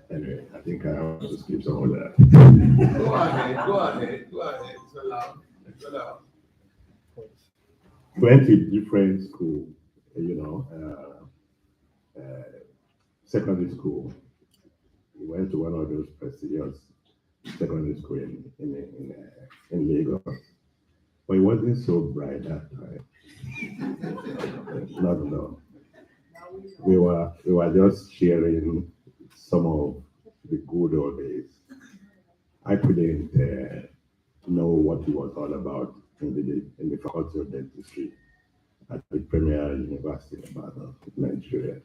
Anyway, I think I have to skip some of that. Go ahead. It's allowed. It's allowed. Went to different school, you know, secondary school. We went to one of those prestigious secondary school in Lagos. But it wasn't so bright that time. Not at all. We were just sharing some of the good old days. I couldn't know what it was all about in the faculty of dentistry at the Premier University in Ibadan, Nigeria.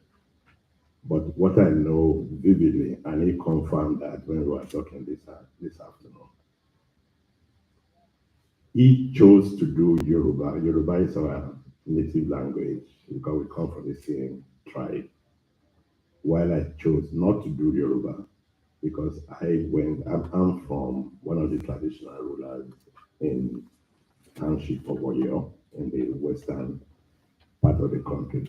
But what I know vividly, and he confirmed that when we were talking this afternoon, he chose to do Yoruba. Yoruba is our native language because we come from the same tribe. While I chose not to do Yoruba because I'm from one of the traditional rulers in township of Oyo in the western part of the country.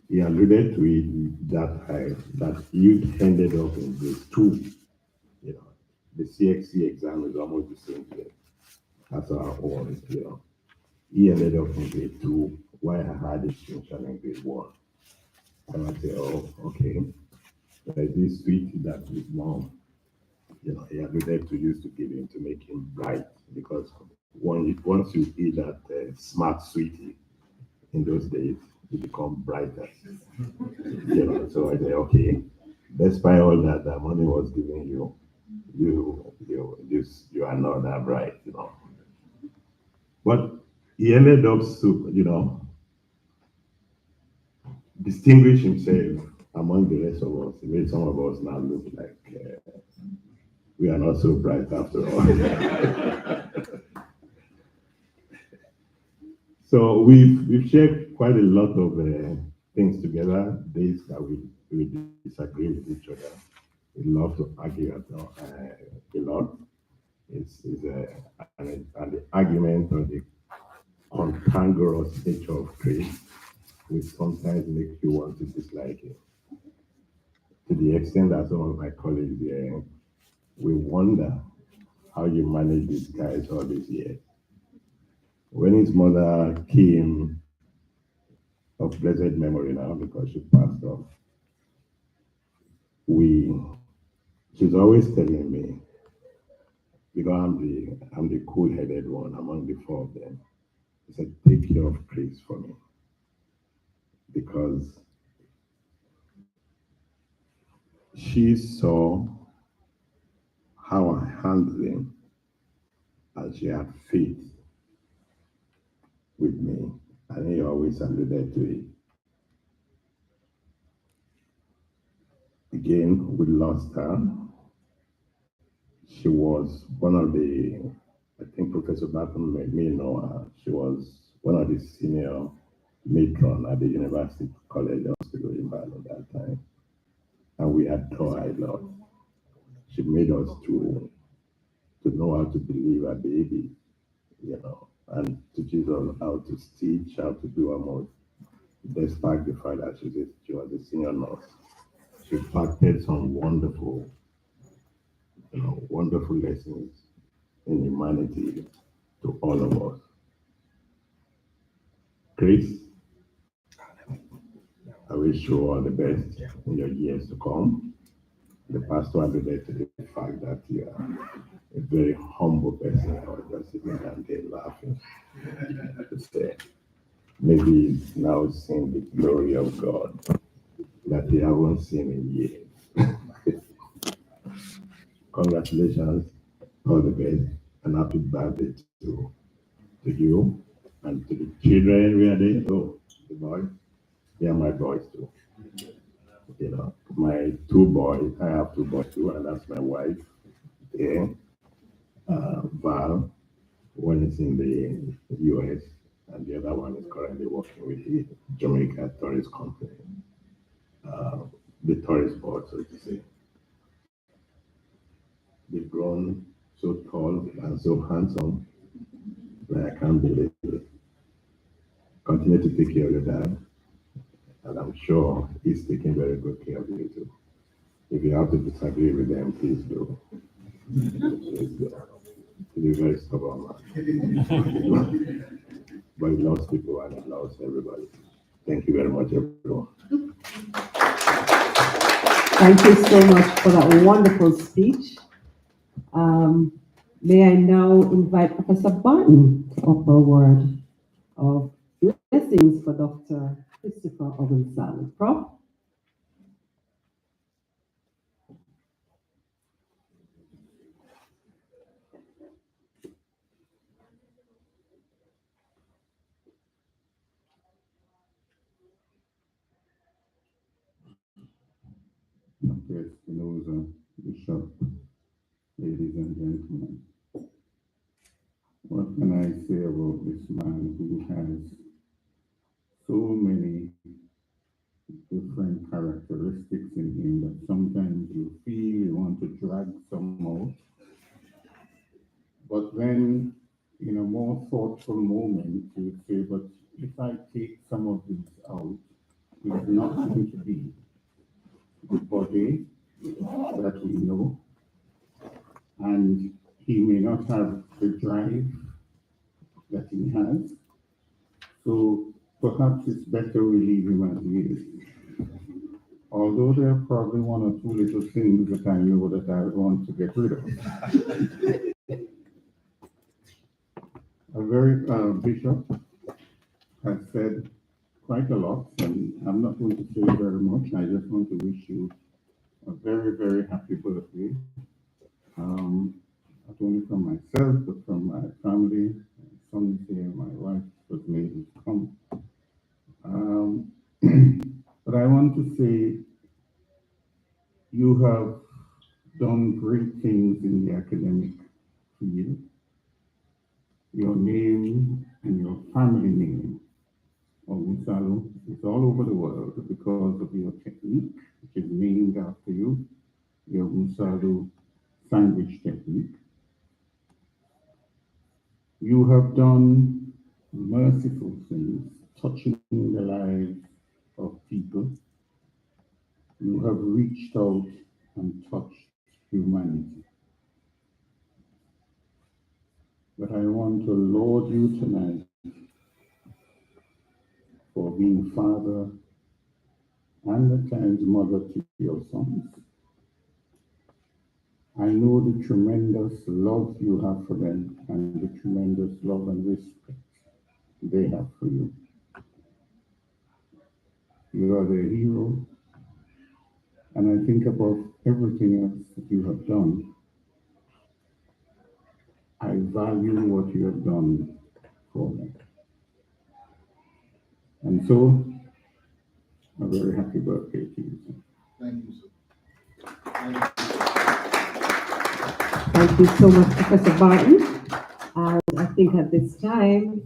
He alluded to it that you ended up in grade two. You know, the CXC exam is almost the same thing as our own. You know, he ended up in grade two, while I had a distinction in grade one. And I say, oh, okay. There's this sweet that his mom, you know, he alluded to used to give him to make him bright because once you eat that smart sweetie in those days, you become brighter. You know, so I say, okay, despite all that the money was giving you, you are not that bright, you know. But he ended up, you know, distinguish himself among the rest of us. He made some of us now look like we are not so bright after all. So we've shared quite a lot of things together, days that we disagree with each other. We love to argue a lot. And the argument or the cantankerous nature of grace will sometimes make you want to dislike it. To the extent that some of my colleagues here will wonder how you manage these guys all these years. When his mother came of blessed memory now because she passed off, she's always telling me, because I'm the cool-headed one among the four of them. She said, take care of Chris for me. Because she saw how I handled him and she had faith with me. And he always alluded to it. Again, we lost her. She was one of I think Professor Barton may know her. She was one of the senior matron at the University College Hospital in Ibadan at that time. And we adore her a lot. She made us to know how to deliver a baby, you know, and teaches us how to stitch, how to do a most, despite the fact that she was a senior nurse. She imparted some wonderful, wonderful lessons in humanity to all of us. Chris, I wish you all the best in your years to come. The pastor alluded to the fact that you are a very humble person. I was just sitting down there laughing to say, maybe he's now seeing the glory of God that he haven't seen in years. Congratulations, all the best, and happy birthday to you and to the children. Where are they? Oh, the boys. They are my boys too. You know, my two boys. I have two boys too, and that's my wife. Yeah, Val. One is in the U.S. and the other one is currently working with the Jamaica Tourist Company, uh, the tourist board, so to say. They've grown so tall and so handsome that I can't believe it. Continue to take care of your dad, and I'm sure he's taking very good care of you too. If you have to disagree with them, please do. Please do. He's a very stubborn man. But he loves people and he loves everybody. Thank you very much, everyone. Thank you so much for that wonderful speech. Um, May I now invite Professor Barton to offer a word of blessings for Dr. Christopher Ogunsalu. Prof? Dr. Espinosa, Bishop, ladies and gentlemen. What can I say about this man who has so many different characteristics in him that sometimes you feel you want to drag some out, but then in a more thoughtful moment you say, but if I take some of these out, it's not going to be the body that we know, and he may not have the drive that he has. So perhaps it's better we leave him as he is. Although there are probably one or two little things that I know that I want to get rid of. A very bishop has said quite a lot, and I'm not going to say very much. I just want to wish you a very, very happy birthday. Not only from myself, but from my family. My son is here, my wife was made to come. But I want to say you have done great things in the academic field. Your name and your family name, Ogunsalu, is all over the world because of your technique, which is named after you, the Ogunsalu sandwich technique. You have done merciful things, touching the lives of people. You have reached out and touched humanity. But I want to laud you tonight for being father and at times mother to your sons. I know the tremendous love you have for them and the tremendous love and respect they have for you. You are their hero, and I think about everything else that you have done. I value what you have done for me. And so, a very happy birthday to you, sir. Thank you, sir. Thank you so much, Professor Barton. And I think at this time,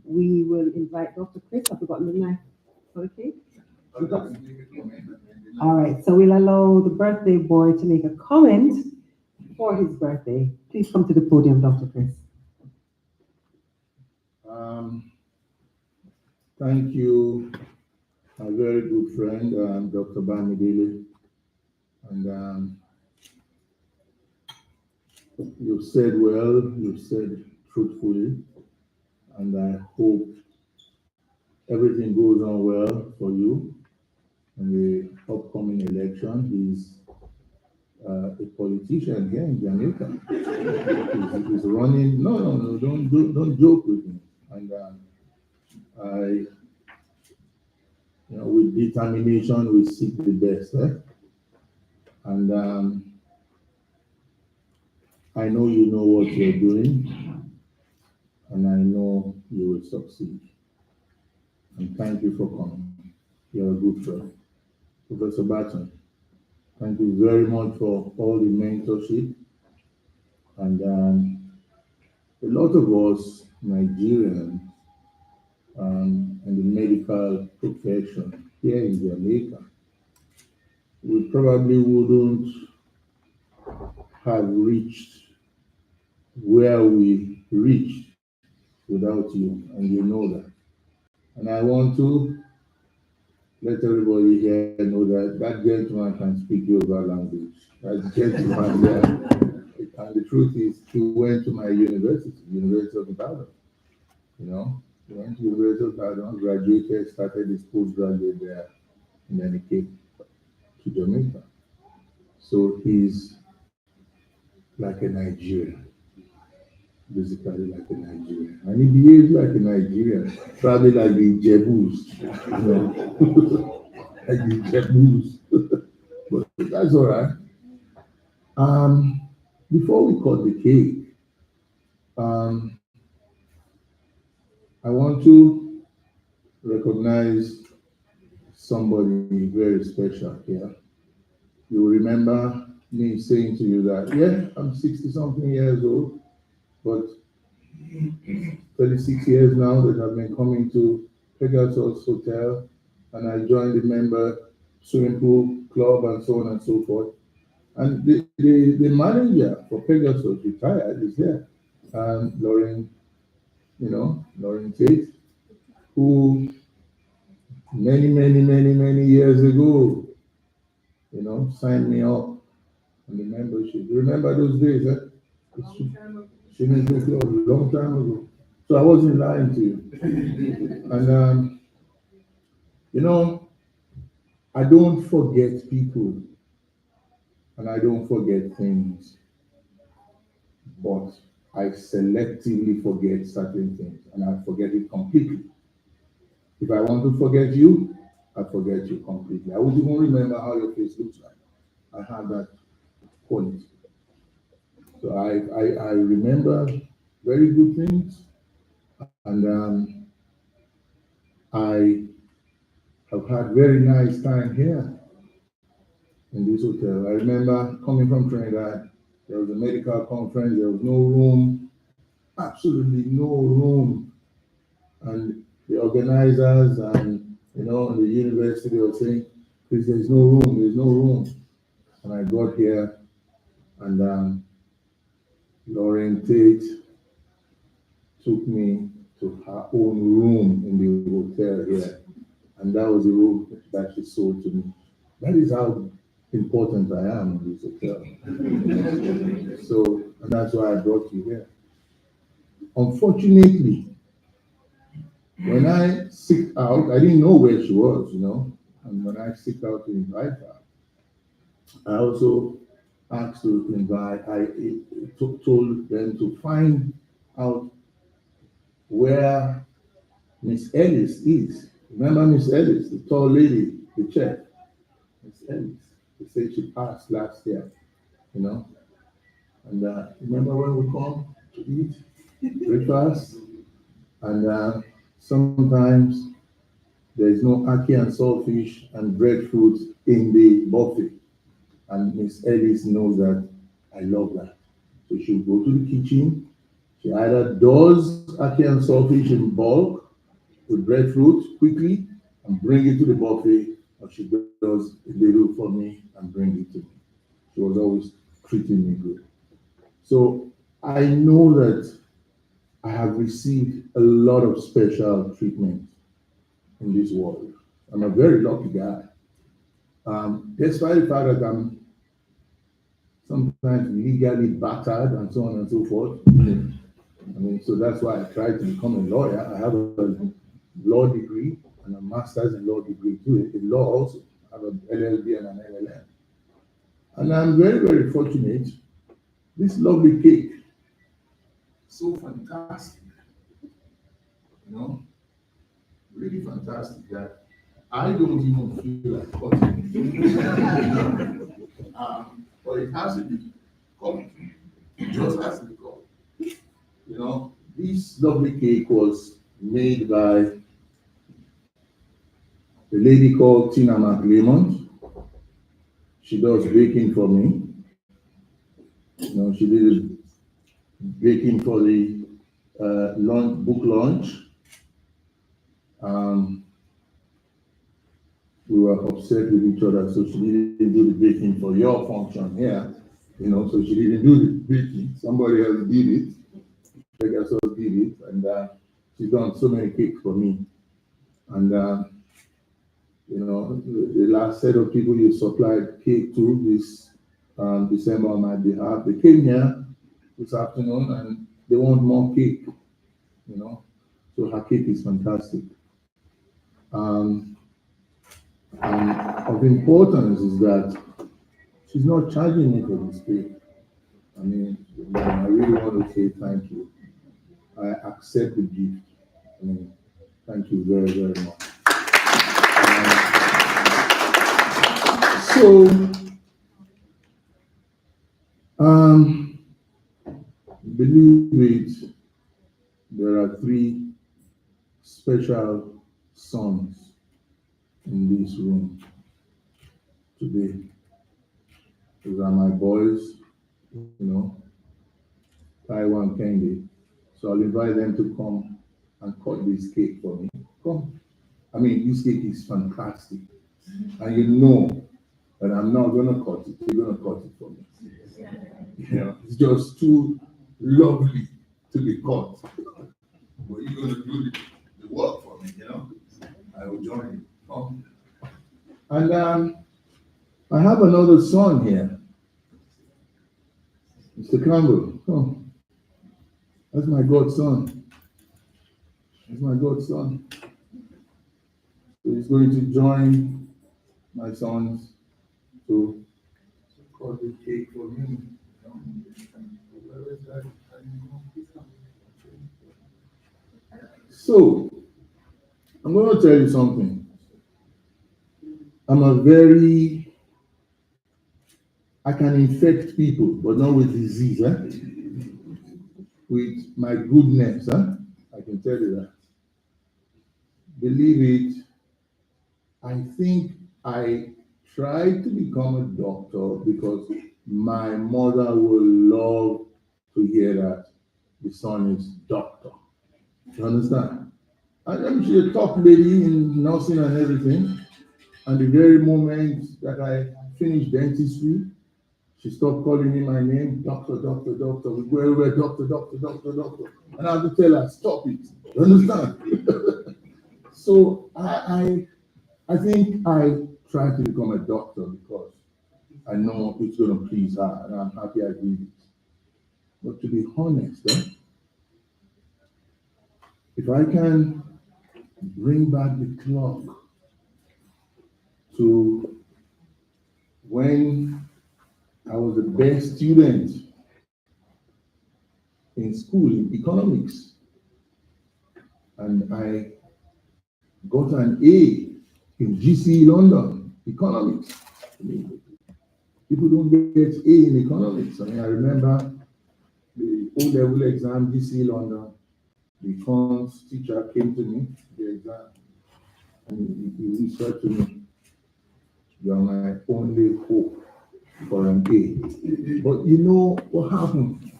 we will invite Dr. Chris. I've forgotten the knife for the cake. All right, so we'll allow the birthday boy to make a comment for his birthday. Please come to the podium, Dr. Chris. Thank you, my very good friend, Dr. Bamidele. And you've said well, you've said truthfully, and I hope everything goes on well for you in the upcoming election. He's a politician here in Jamaica. He's running. No, don't joke with me. And I, with determination, we seek the best. And I know you know what you're doing, and I know you will succeed. And thank you for coming. You're a good friend. Professor Barton, thank you very much for all the mentorship. And a lot of us Nigerians and the medical profession here in Jamaica, we probably wouldn't have reached where we reached without you, and you know that. And I want to let everybody here know that that gentleman can speak Yoruba language. That gentleman there. And the truth is, he went to my university, University of Ibadan. You know, he went to University of Ibadan, graduated, started his postgraduate there, and then he came to Jamaica. So he's like a Nigerian, basically like a Nigerian. And he behaves like a Nigerian, probably like the Jebus, you know, like the Jebus. But that's all right. Before we cut the cake, um, I want to recognize somebody very special here. You will remember me saying to you that, yeah, I'm 60 something years old, but 36 years now that I've been coming to Pegasus Hotel, and I joined the member swimming pool club and so on and so forth. And the manager for Pegasus retired is here, Lauren, Lauren Tate, who many years ago, signed me up on the membership. You remember those days, eh? Swimming pool club, a long time ago. So I wasn't lying to you. And you know, I don't forget people and I don't forget things, but I selectively forget certain things and I forget it completely. If I want to forget you, I forget you completely. I would even remember how your face looks like. I have that quality. So I remember very good things, and I have had very nice time here in this hotel. I remember coming from Trinidad, there was a medical conference, there was no room, absolutely no room. And the organizers and, the university were saying, please, there's no room. And I got here and Lauren Tate took me to her own room in the hotel here. And that was the room that she sold to me. That is how important I am in this hotel. So, and that's why I brought you here. Unfortunately, when I seek out, I didn't know where she was, and when I seek out to invite her, I also asked to invite, told them to find out where Miss Ellis is. Remember Miss Ellis, the tall lady, the chef? Miss Ellis. They said she passed last year, you know. And remember when we come to eat breakfast? And sometimes there's no ackee and saltfish and breadfruit in the buffet. And Miss Ellis knows that I love that. So she'll go to the kitchen. She either does ackee and saltfish in bulk with breadfruit quickly and bring it to the buffet, or she does a little for me and bring it to me. She was always treating me good. So I know that I have received a lot of special treatment in this world. I'm a very lucky guy. Despite the fact that I'm sometimes legally battered and so on and so forth. So that's why I tried to become a lawyer. I have a law degree and a master's in law degree too, in law also. I have an LLB and an LLM. And I'm very fortunate. This lovely cake, so fantastic, really fantastic that I don't even feel like cutting it. But it has to be cut. It just has to be cut. This lovely cake was made by a lady called Tina McLeamont. She does baking for me. She did baking for the book launch. We were upset with each other, so she didn't do the baking for your function here. So she didn't do the baking. Somebody else did it. Pegasus did it, and she's done so many cakes for me. And You know, the last set of people you supplied cake to this December on my behalf, they came here this afternoon and they want more cake, you know. So her cake is fantastic. And of importance is that she's not charging me for this cake. I mean, I really want to say thank you. I accept the gift. I mean, thank you very, very much. So, believe it, there are three special sons in this room today. These are my boys, you know, Taiwan Kendi. So I'll invite them to come and cut this cake for me. Come. I mean, this cake is fantastic. And you know that I'm not going to cut it. You're going to cut it for me. You know, it's just too lovely to be cut. But you're going to do the work for me, you know. I will join you. And I have another son here. Mr. Campbell. Oh, that's my godson. That's my godson. So he's going to join my sons to cut the cake for me. So, I'm going to tell you something. I can infect people, but not with disease, with my goodness, I can tell you that. Believe it, I think I tried to become a doctor because my mother will love to hear that the son is doctor. You understand? And she's a top lady in nursing and everything. And the very moment that I finished dentistry, she stopped calling me my name, doctor, doctor, doctor. We go everywhere, doctor, doctor, doctor, doctor. And I have to tell her, stop it. You understand? So I think I tried to become a doctor because I know it's going to please her, and I'm happy I did it. But to be honest, if I can bring back the clock to when I was the best student in school in economics, and I got an A in GCE London, economics. I mean, people don't get A in economics. I mean, I remember the O-level exam, GCE London, the econs teacher came to me, the exam, and he said to me, "You're my only hope for an A." But you know what happened?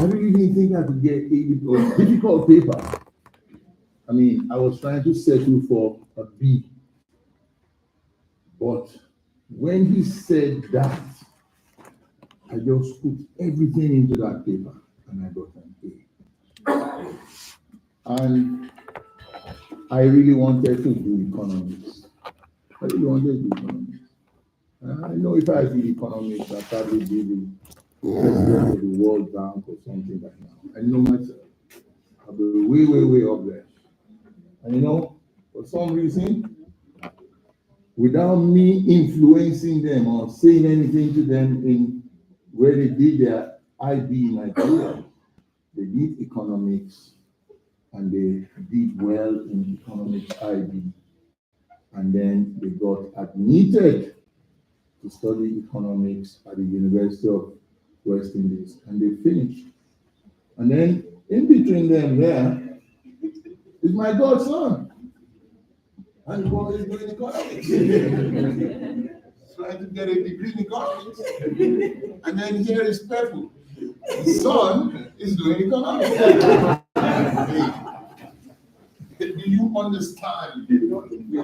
I really didn't think I could get A. It was difficult paper. I mean, I was trying to settle for a B. But when he said that, I just put everything into that paper and I got an A. And I really wanted to do economics. I really wanted to do economics. And I know if I did economics, I'd probably be the president of the World Bank or something like that. I know myself. I'll be way, way, way up there. And you know, for some reason, without me influencing them or saying anything to them in where they did their IB in Nigeria, they did economics and they did well in economics IB. And then they got admitted to study economics at the University of West Indies and they finished. And then in between them there is my godson. And what is doing economics? Trying to get a degree in economics. And then here is Pefu. His son is doing economics. Do you understand the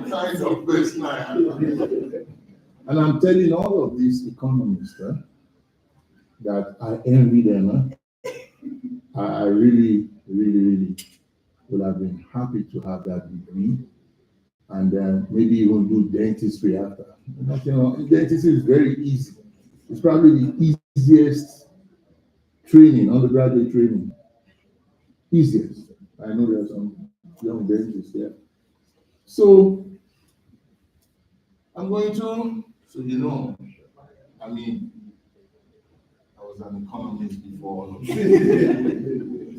kind of person I am? And I'm telling all of these economists that I envy them. I really, really, really would have been happy to have that degree and maybe even do dentistry after. But, dentistry is very easy. It's probably the easiest training, undergraduate training. Easiest. I know there are some young dentists there. So I'm going to, I mean, I was an economist before.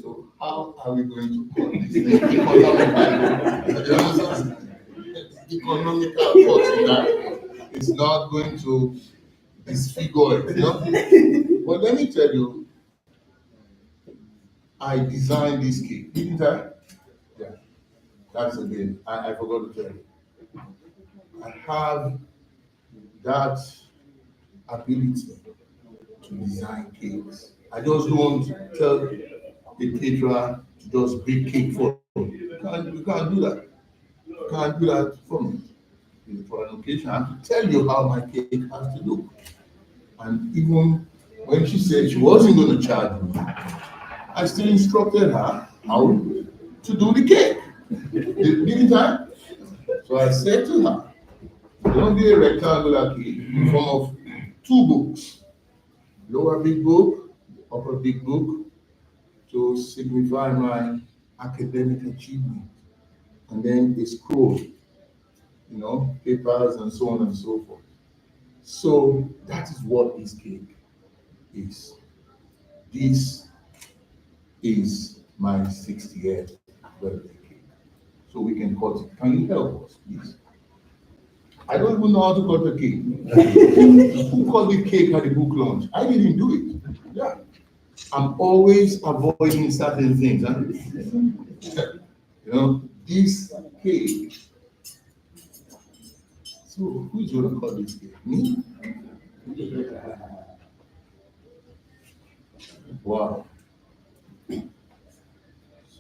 So how are we going to call this thing economical fortune? It's not going to disfigure it, But let me tell you, I designed this cake, didn't I? Yeah, that's again. I forgot to tell you. I have that ability to design cakes. I just don't tell the caterer to just bake cake for me. You can't do that. You can't do that for me. For an occasion, I have to tell you how my cake has to look. And even when she said she wasn't going to charge me, I still instructed her how to do the cake. Didn't I? So I said to her, don't be a rectangular cake in form of two books. Lower big book, upper big book, to signify my academic achievement. And then a scroll, papers and so on and so forth. So that is what this cake is. This is my 60th birthday cake. So we can cut it. Can you help us, please? I don't even know how to cut a cake. Who cut the cake at the book launch? I didn't do it. Yeah. I'm always avoiding certain things. This cake. So who's going to cut this cake? Me? Wow.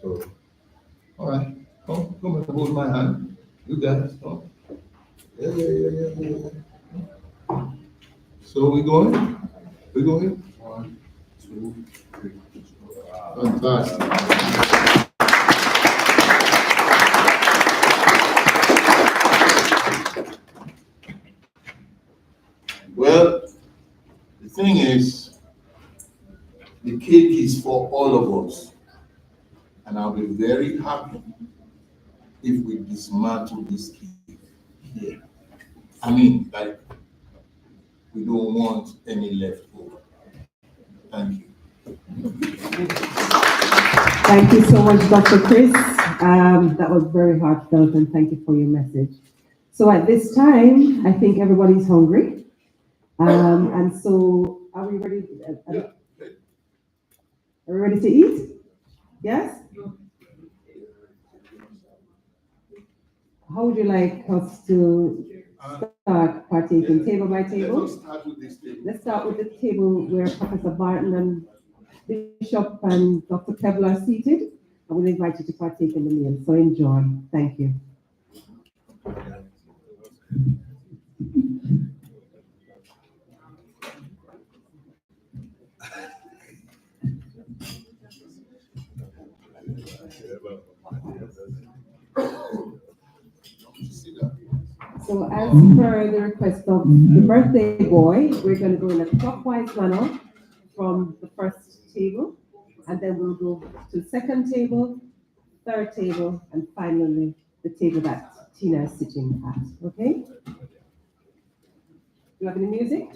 So, all right. Come and hold my hand. You guys, come. Yeah. So we going? We going? 1, 2, 3. Fantastic. Well, the thing is, the cake is for all of us. And I'll be very happy if we dismantle this cake here. I mean, like, we don't want any left over. Thank you. Thank you so much, Dr. Chris. That was very heartfelt, and thank you for your message. So at this time, I think everybody's hungry. And so are we ready? Are we ready to eat? Yes? How would you like us to start partaking? Table by table? Let's start with the table where Professor Barton and Bishop and Dr. Kevlar are seated. I will invite you to partake in the meal. So enjoy. Thank you. So as per the request of the birthday boy, we're going to go in a clockwise manner from the first table, and then we'll go to the second table, third table, and finally the table that Tina is sitting at. Okay? Do you have any music?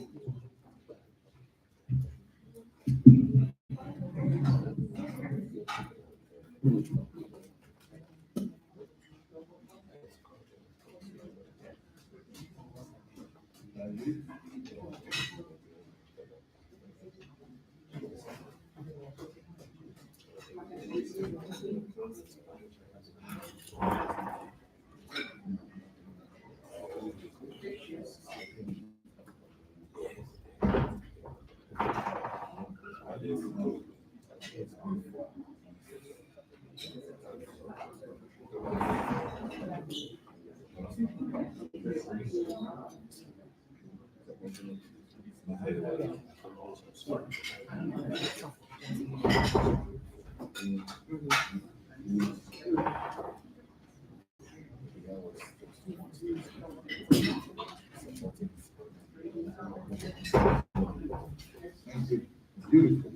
Beautiful.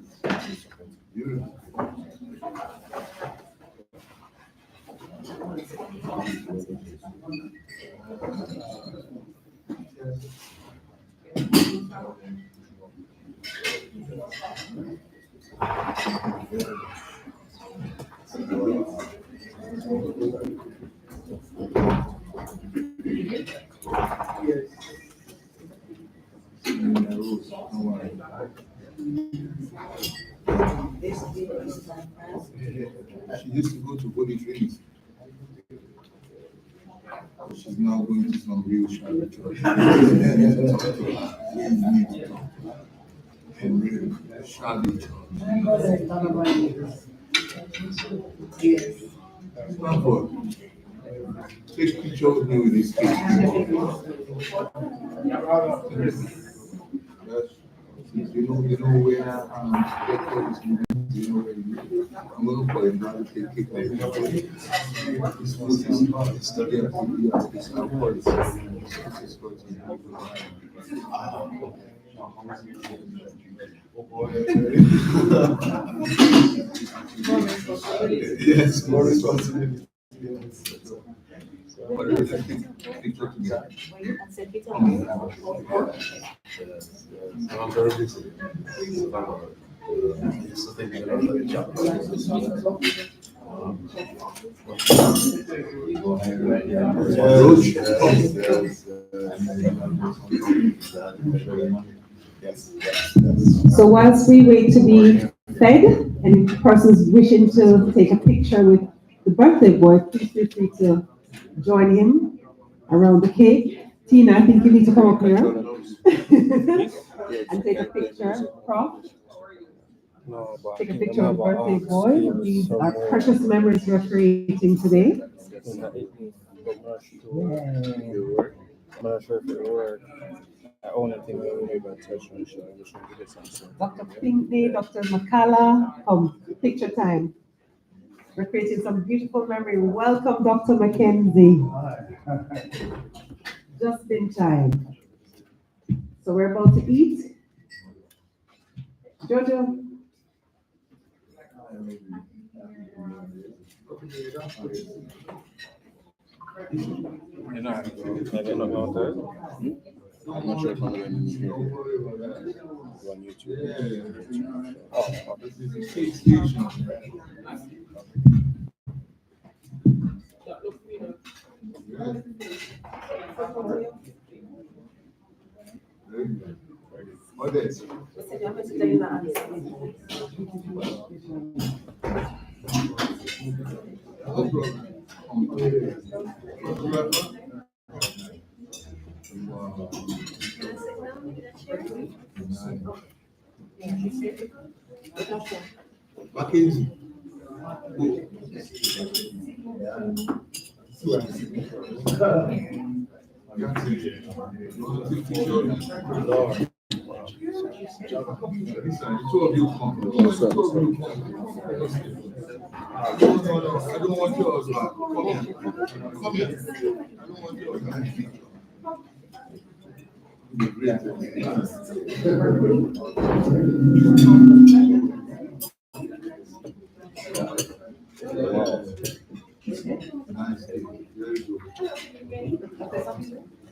Beautiful. She used to go to Holy Trinity. She's now going to some real Charlotte church. And real Charlotte church. Stanford, take picture of me with this kid. You know where Stanford is moving. You know where you live. I'm going to call him now to take my picture. This food is studying at the Stanford. Yes, more responsibility. I'm very busy. So thinking about the job. Yes. So whilst we wait to be fed, and persons wishing to take a picture with the birthday boy, please feel free to join him around the cake. Tina, I think you need to come up here and take a picture, Prof. Take a picture of the birthday boy. These are precious memories we're creating today. I'm not sure if it'll work. I own a thing maybe by touch on show. I'm just trying to get something. Dr. Pinkney, Dr. Makala, picture time. We're creating some beautiful memory. Welcome, Dr. Mackenzie. Just in time. So we're about to eat. Jojo. I'm not sure if I'm going to do on YouTube. Oh, What is? Mackenzie. Two of you come. I don't want yours. Come here. Come here. I don't want yours.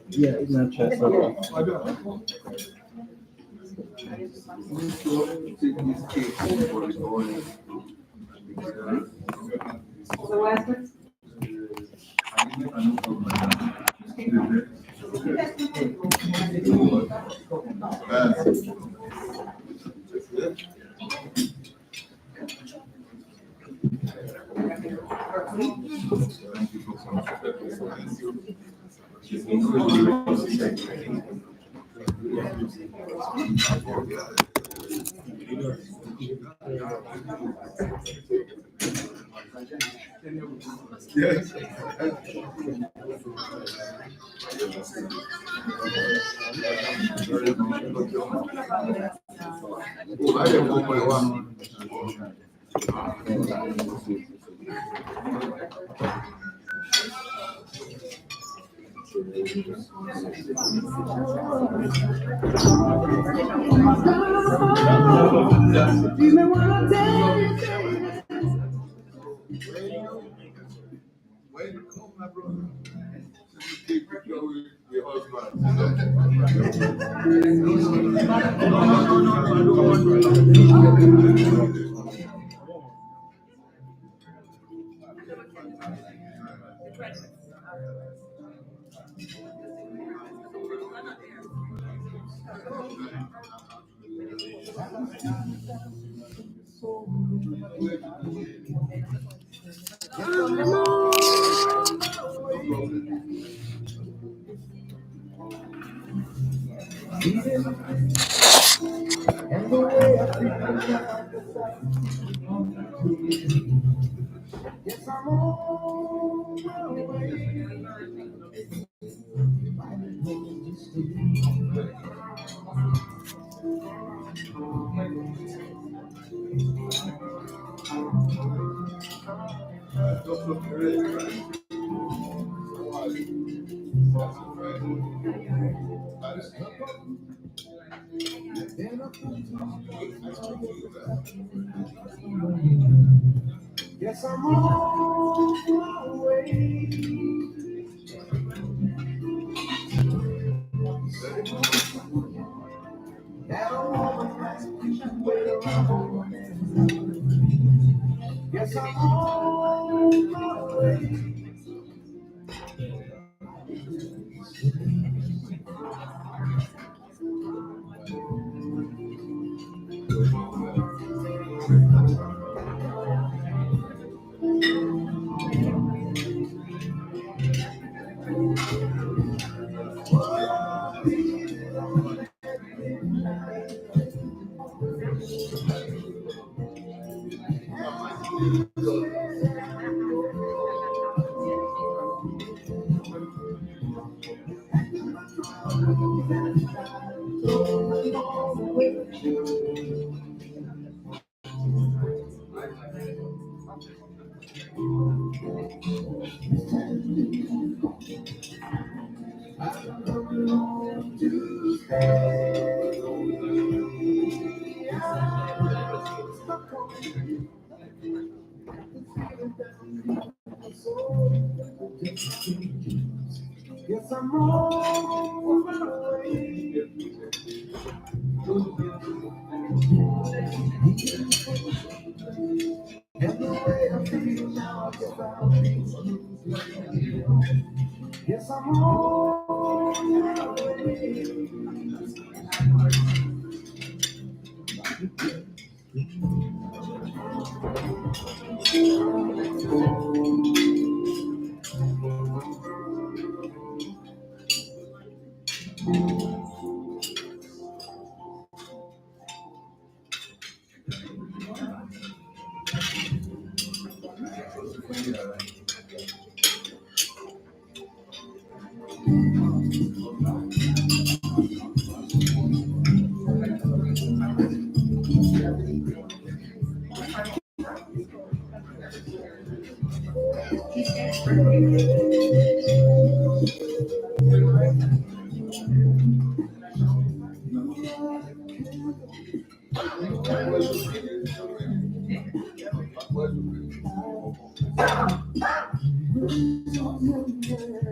yeah, it's not chest. You may wanna tell you When you come, my brother, you take picture with your husband. yes, I'm on my way. That a woman has to wait around. Yes, I'm on my way. Yes, I'm on my way. And the way I feel now, I guess I'll be. Yes, I'm on my way.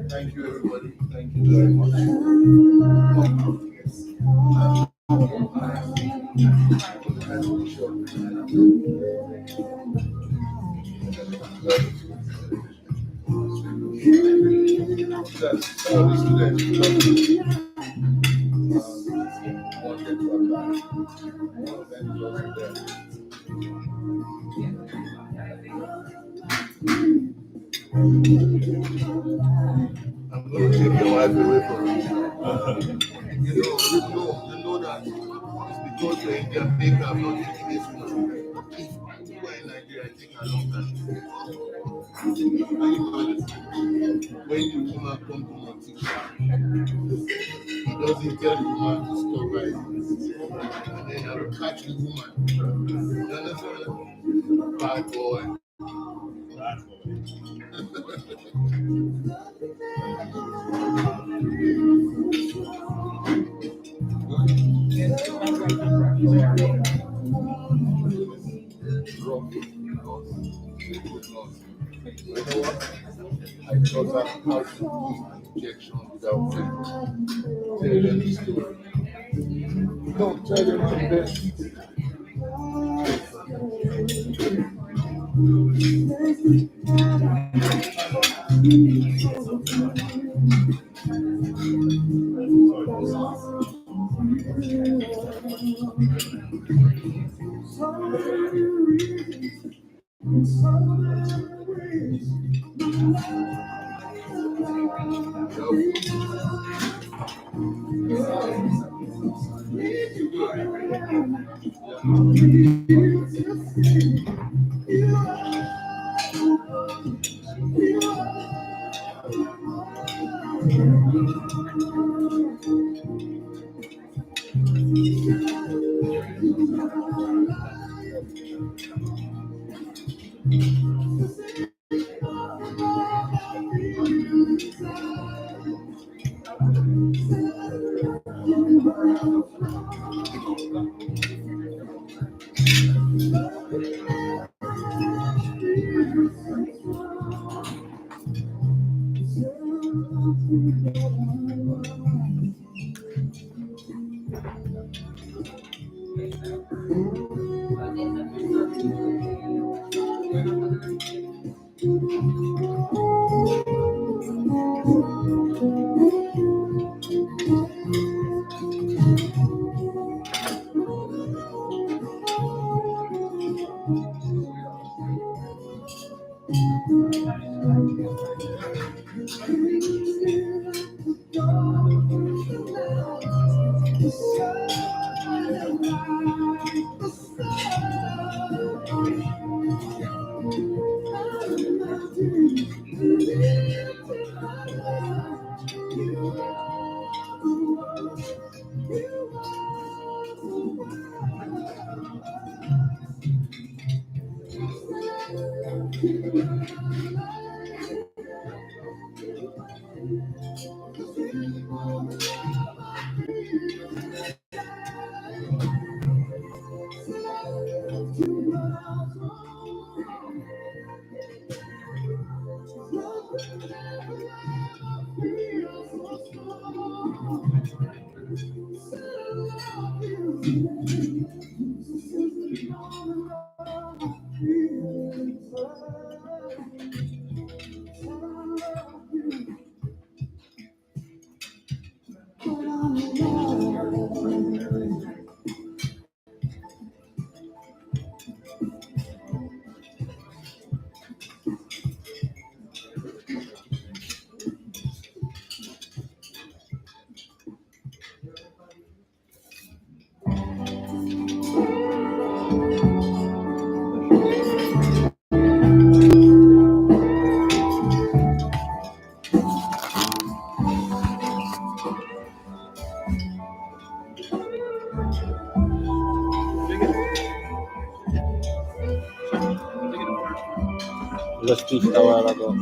Thank you, everybody. Thank you very much. That's all the students. Wanted to apply. Thank you very much. I'm going to take your wife away from you. You know that it's because you're in Jamaica, I'm not taking this one. If you were in Nigeria, I think a long time. And you know, when you come to Montego, he doesn't tell the woman to stop right. And then I will catch the woman. You understand? Bad boy. Bad boy. It was not. But you know what? I thought I how to do injection without pain. Tell them the story. No, tell them the best. The speech a while ago.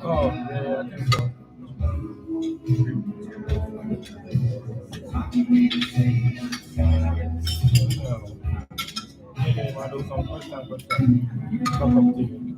Oh, yeah, I think so. Yeah, I do some question. Talk up to you.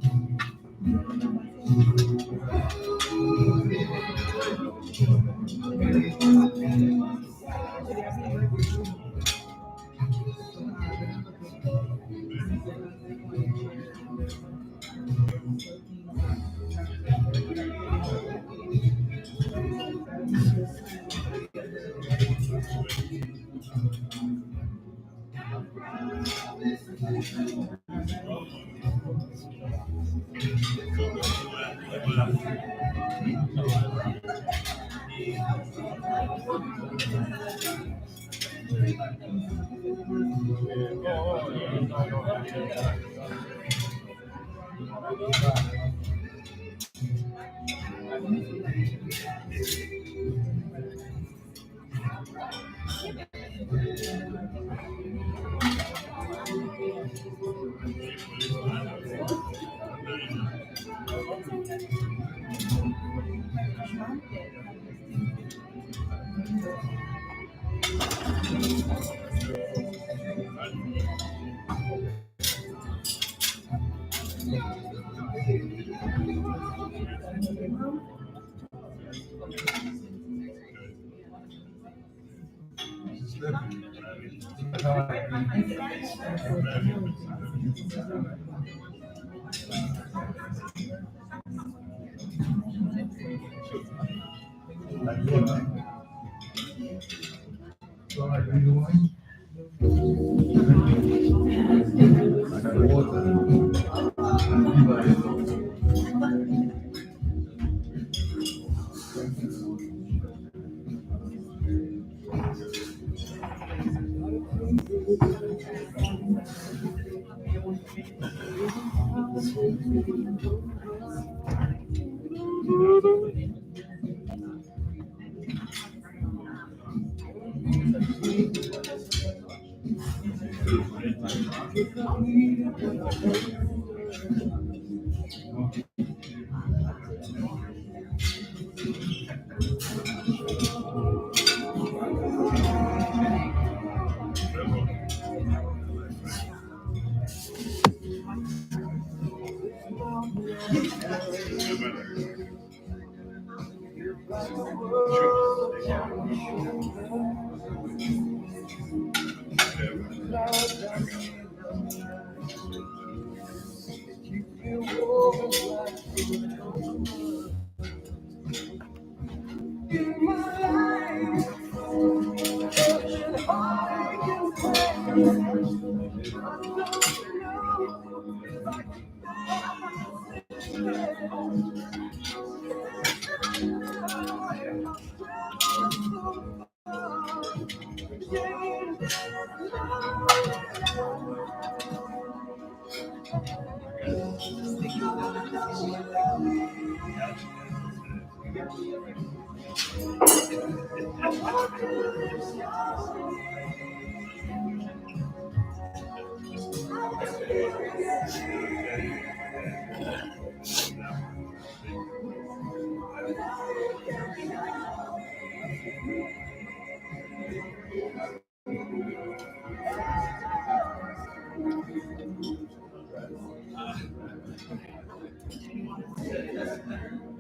Oh, yeah, no.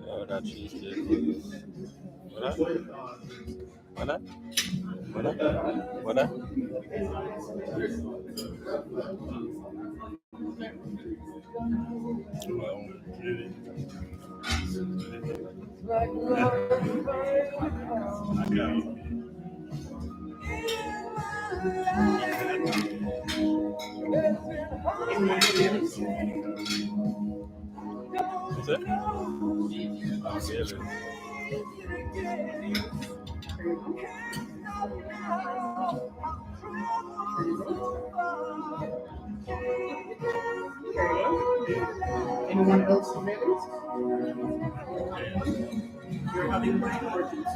Oh, that cheesecake was. What? What? What? What? Is it? Oh, Anyone else on that list? You're having my emergency.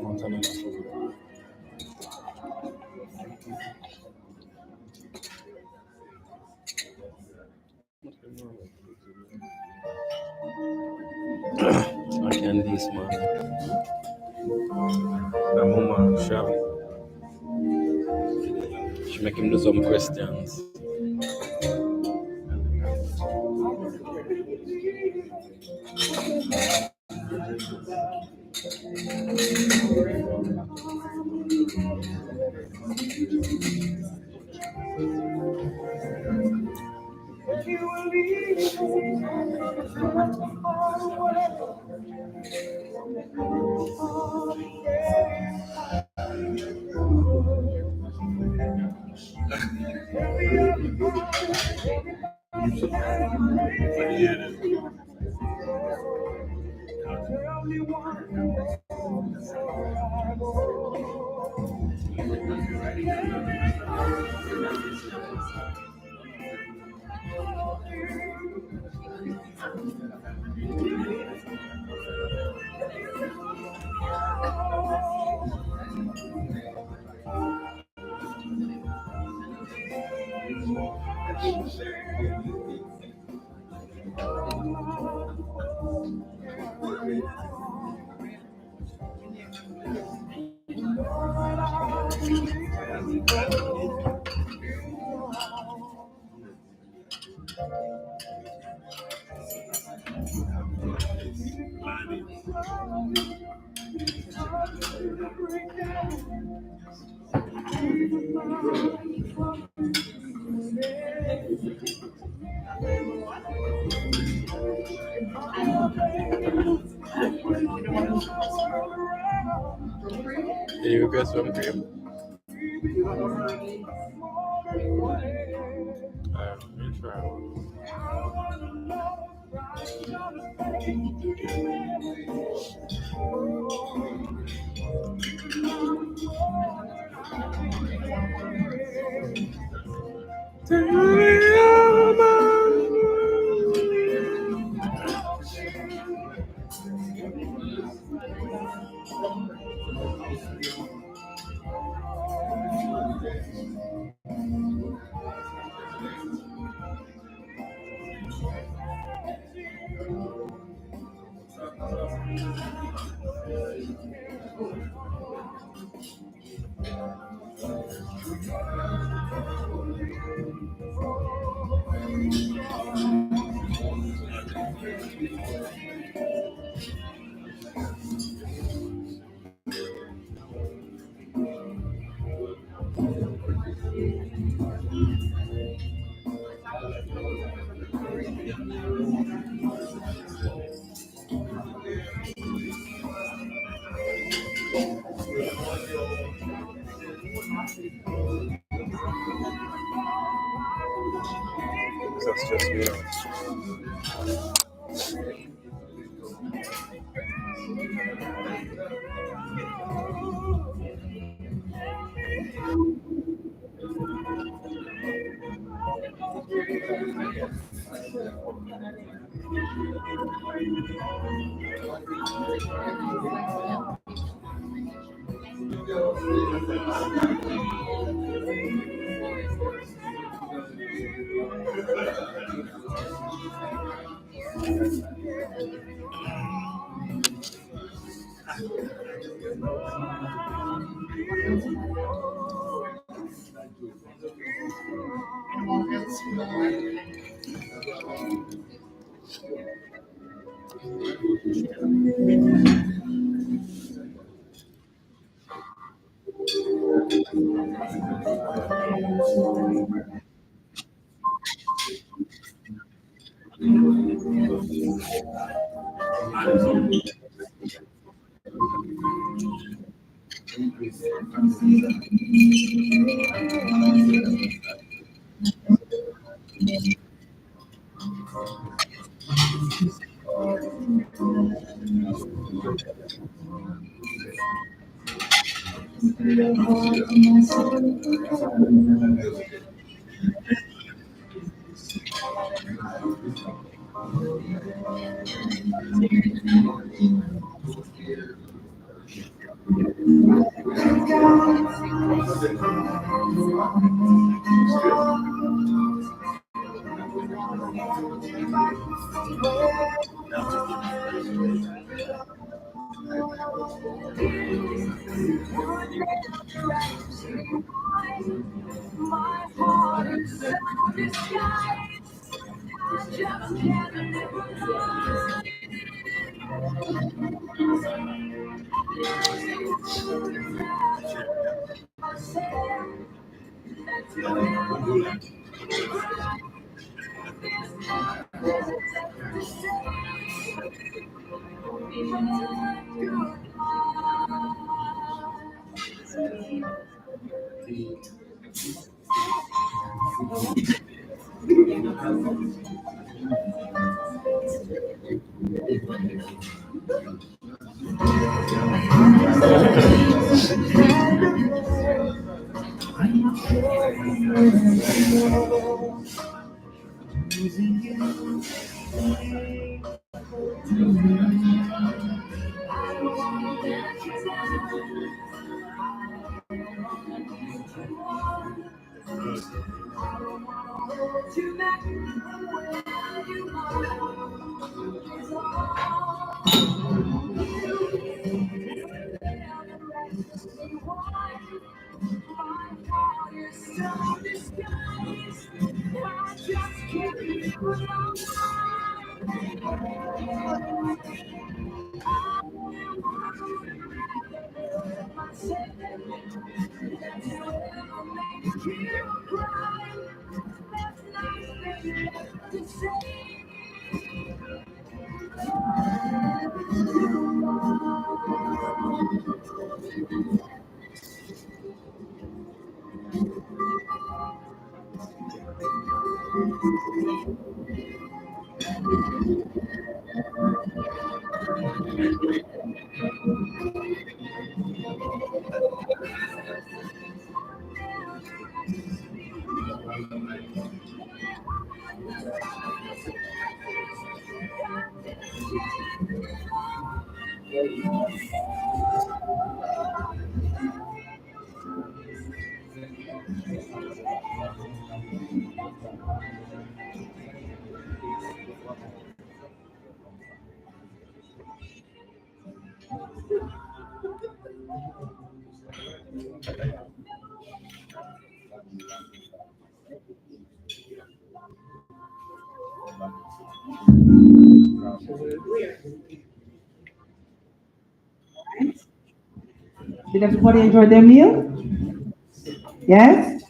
Montana food. I can't this man. The mama shop. She make him do some questions. Did you request some cream? That's just me. Did everybody enjoy their meal? Yes?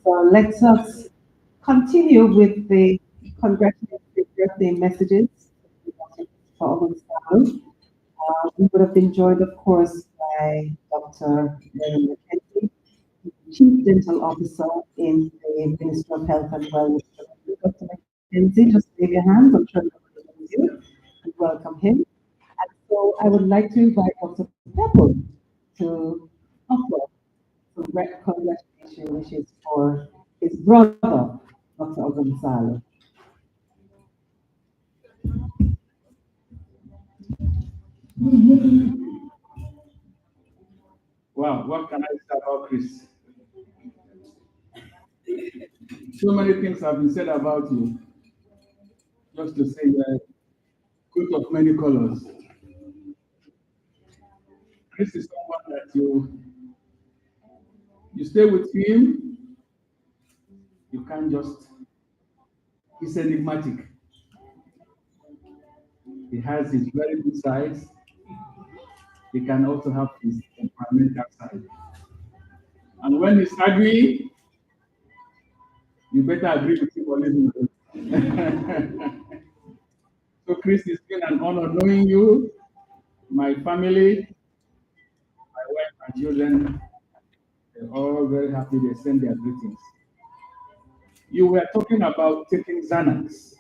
So let us continue with the congratulatory birthday messages for Ogunsalu. We would have been joined, of course, by Dr. Mary McKenzie, Chief Dental Officer in the Ministry of Health and Wellness. Dr. McKenzie, just wave your hands. I'm sure everybody knows you, and welcome him. And so I would like to invite Dr. Pepper to offer some congratulations wishes for his brother, Dr. Ogunsalu. Wow, what can I say about Chris? So many things have been said about you. Just to say that coat of many colors. Chris is someone that you stay with him, you can't just, he's enigmatic. He has his very good sides. He can also have his temperamental side. And when he's angry, you better agree with him or leave him. So Chris, it's been an honor knowing you, my family, my wife, and children. They're all very happy. They send their greetings. You were talking about taking Xanax.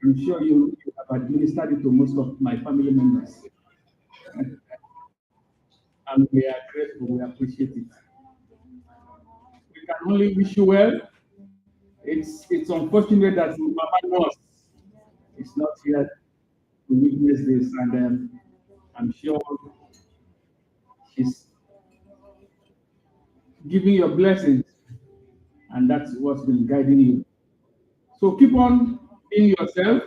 I'm sure you have administered it to most of my family members. And we are grateful, we appreciate it. We can only wish you well. It's unfortunate that Mama Nurse is not here to witness this, and I'm sure she's giving your blessings, and that's what's been guiding you. So keep on being yourself,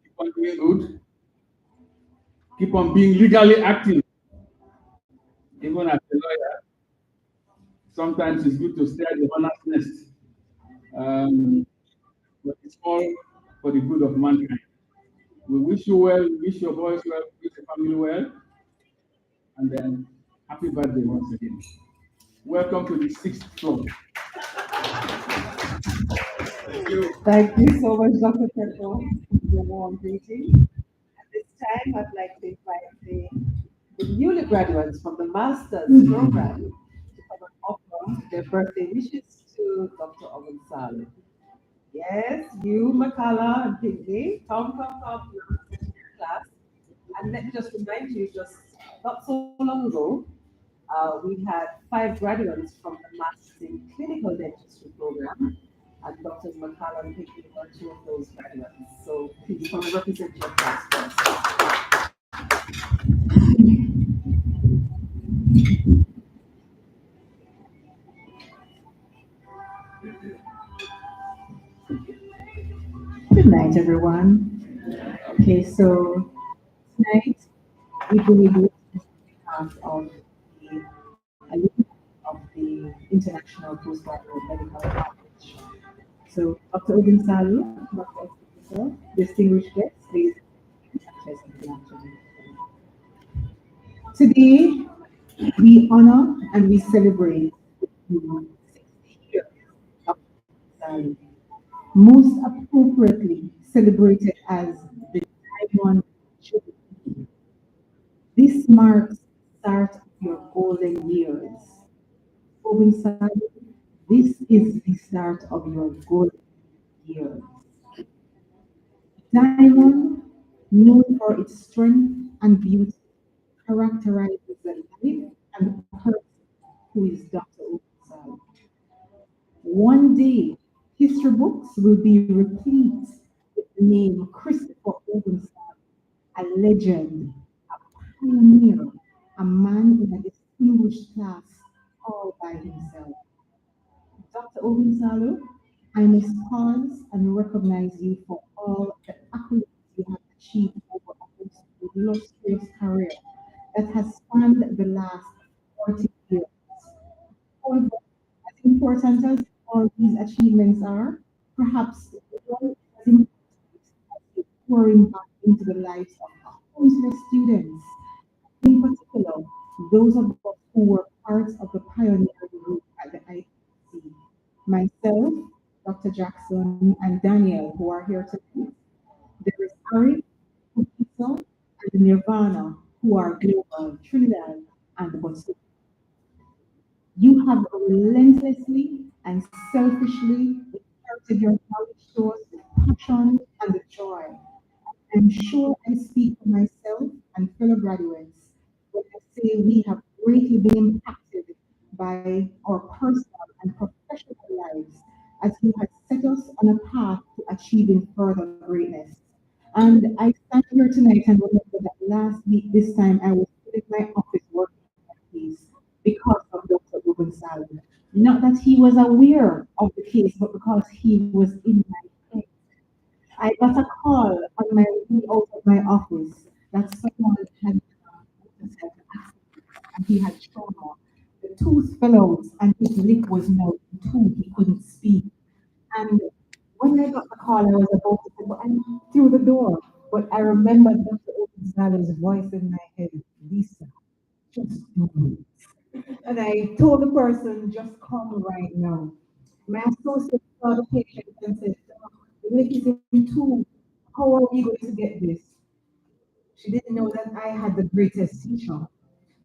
keep on doing good, keep on being legally active, even as a lawyer. Sometimes it's good to stay at the honest nest, but it's all for the good of mankind. We wish you well, we wish your boys well, wish your family well, and then happy birthday once again. Welcome to the 6th floor. Thank you so much, Dr. Pepper, for your warm greeting. At this time, I'd like to invite the newly graduates from the master's program to come and offer their birthday wishes to Dr. Ogunsalu. Yes, you, Makala, and Pinky, come, class. And let me just remind you, just not so long ago, we had 5 graduates from the Masters in Clinical Dentistry program, and Drs. McCallum and Pinky were 2 of those graduates. So please come and represent your class first. Good night, everyone. Okay, so tonight we believe we behalf of the of the International Postgraduate Medical College. So, Dr. Ogunsalu, Dr. Christopher, distinguished guests, please pleasant good afternoon. Today, we honor and we celebrate the 60 years of Ogunsalu, most appropriately celebrated as the Diamond Jubilee. This marks the start of your golden years. Ogunsalu, This is the start of your golden years. Diamond, known for its strength and beauty, characterizes the life and the person who is Dr. Ogunsalu. One day, history books will be replete with the name Christopher Ogunsalu, a legend, a pioneer, a man in a distinguished class all by himself. Dr. Ogunsalu, I must pause and recognize you for all the accolades you have achieved over a most illustrious career that has spanned the last 40 years. However, as important as all these achievements are, perhaps one as important as pouring back into the lives of countless students, in particular, those of us who were part of the pioneering group at the IPC. Myself, Dr. Jackson, and Daniel, who are here today. There is Ari, Professor, and Nirvana, who are global, Trinidad, and Botswana. You have relentlessly and selfishly imparted your knowledge to us with passion and with joy. I'm sure I speak for myself and fellow graduates when I say we have greatly been impacted by our personal and professional lives as you have set us on a path to achieving further greatness. And I stand here tonight and remember that last week, this time, I was in my office working on my case because of Dr. Ogunsalu. Not that he was aware of the case, but because he was in my head. I got a call on my way out of my office that someone had motorcycle accident and he had trauma. The tooth fell out and his lip was now in two. He couldn't speak. And when I got the call, I was about to say, but I'm through the door. But I remembered Dr. Ogunsalu's voice in my head, Lisa, just do it. And I told the person, just come right now. My associate saw the patient and said, "Doc, the lip is in two. How are we going to get this?" She didn't know that I had the greatest teacher.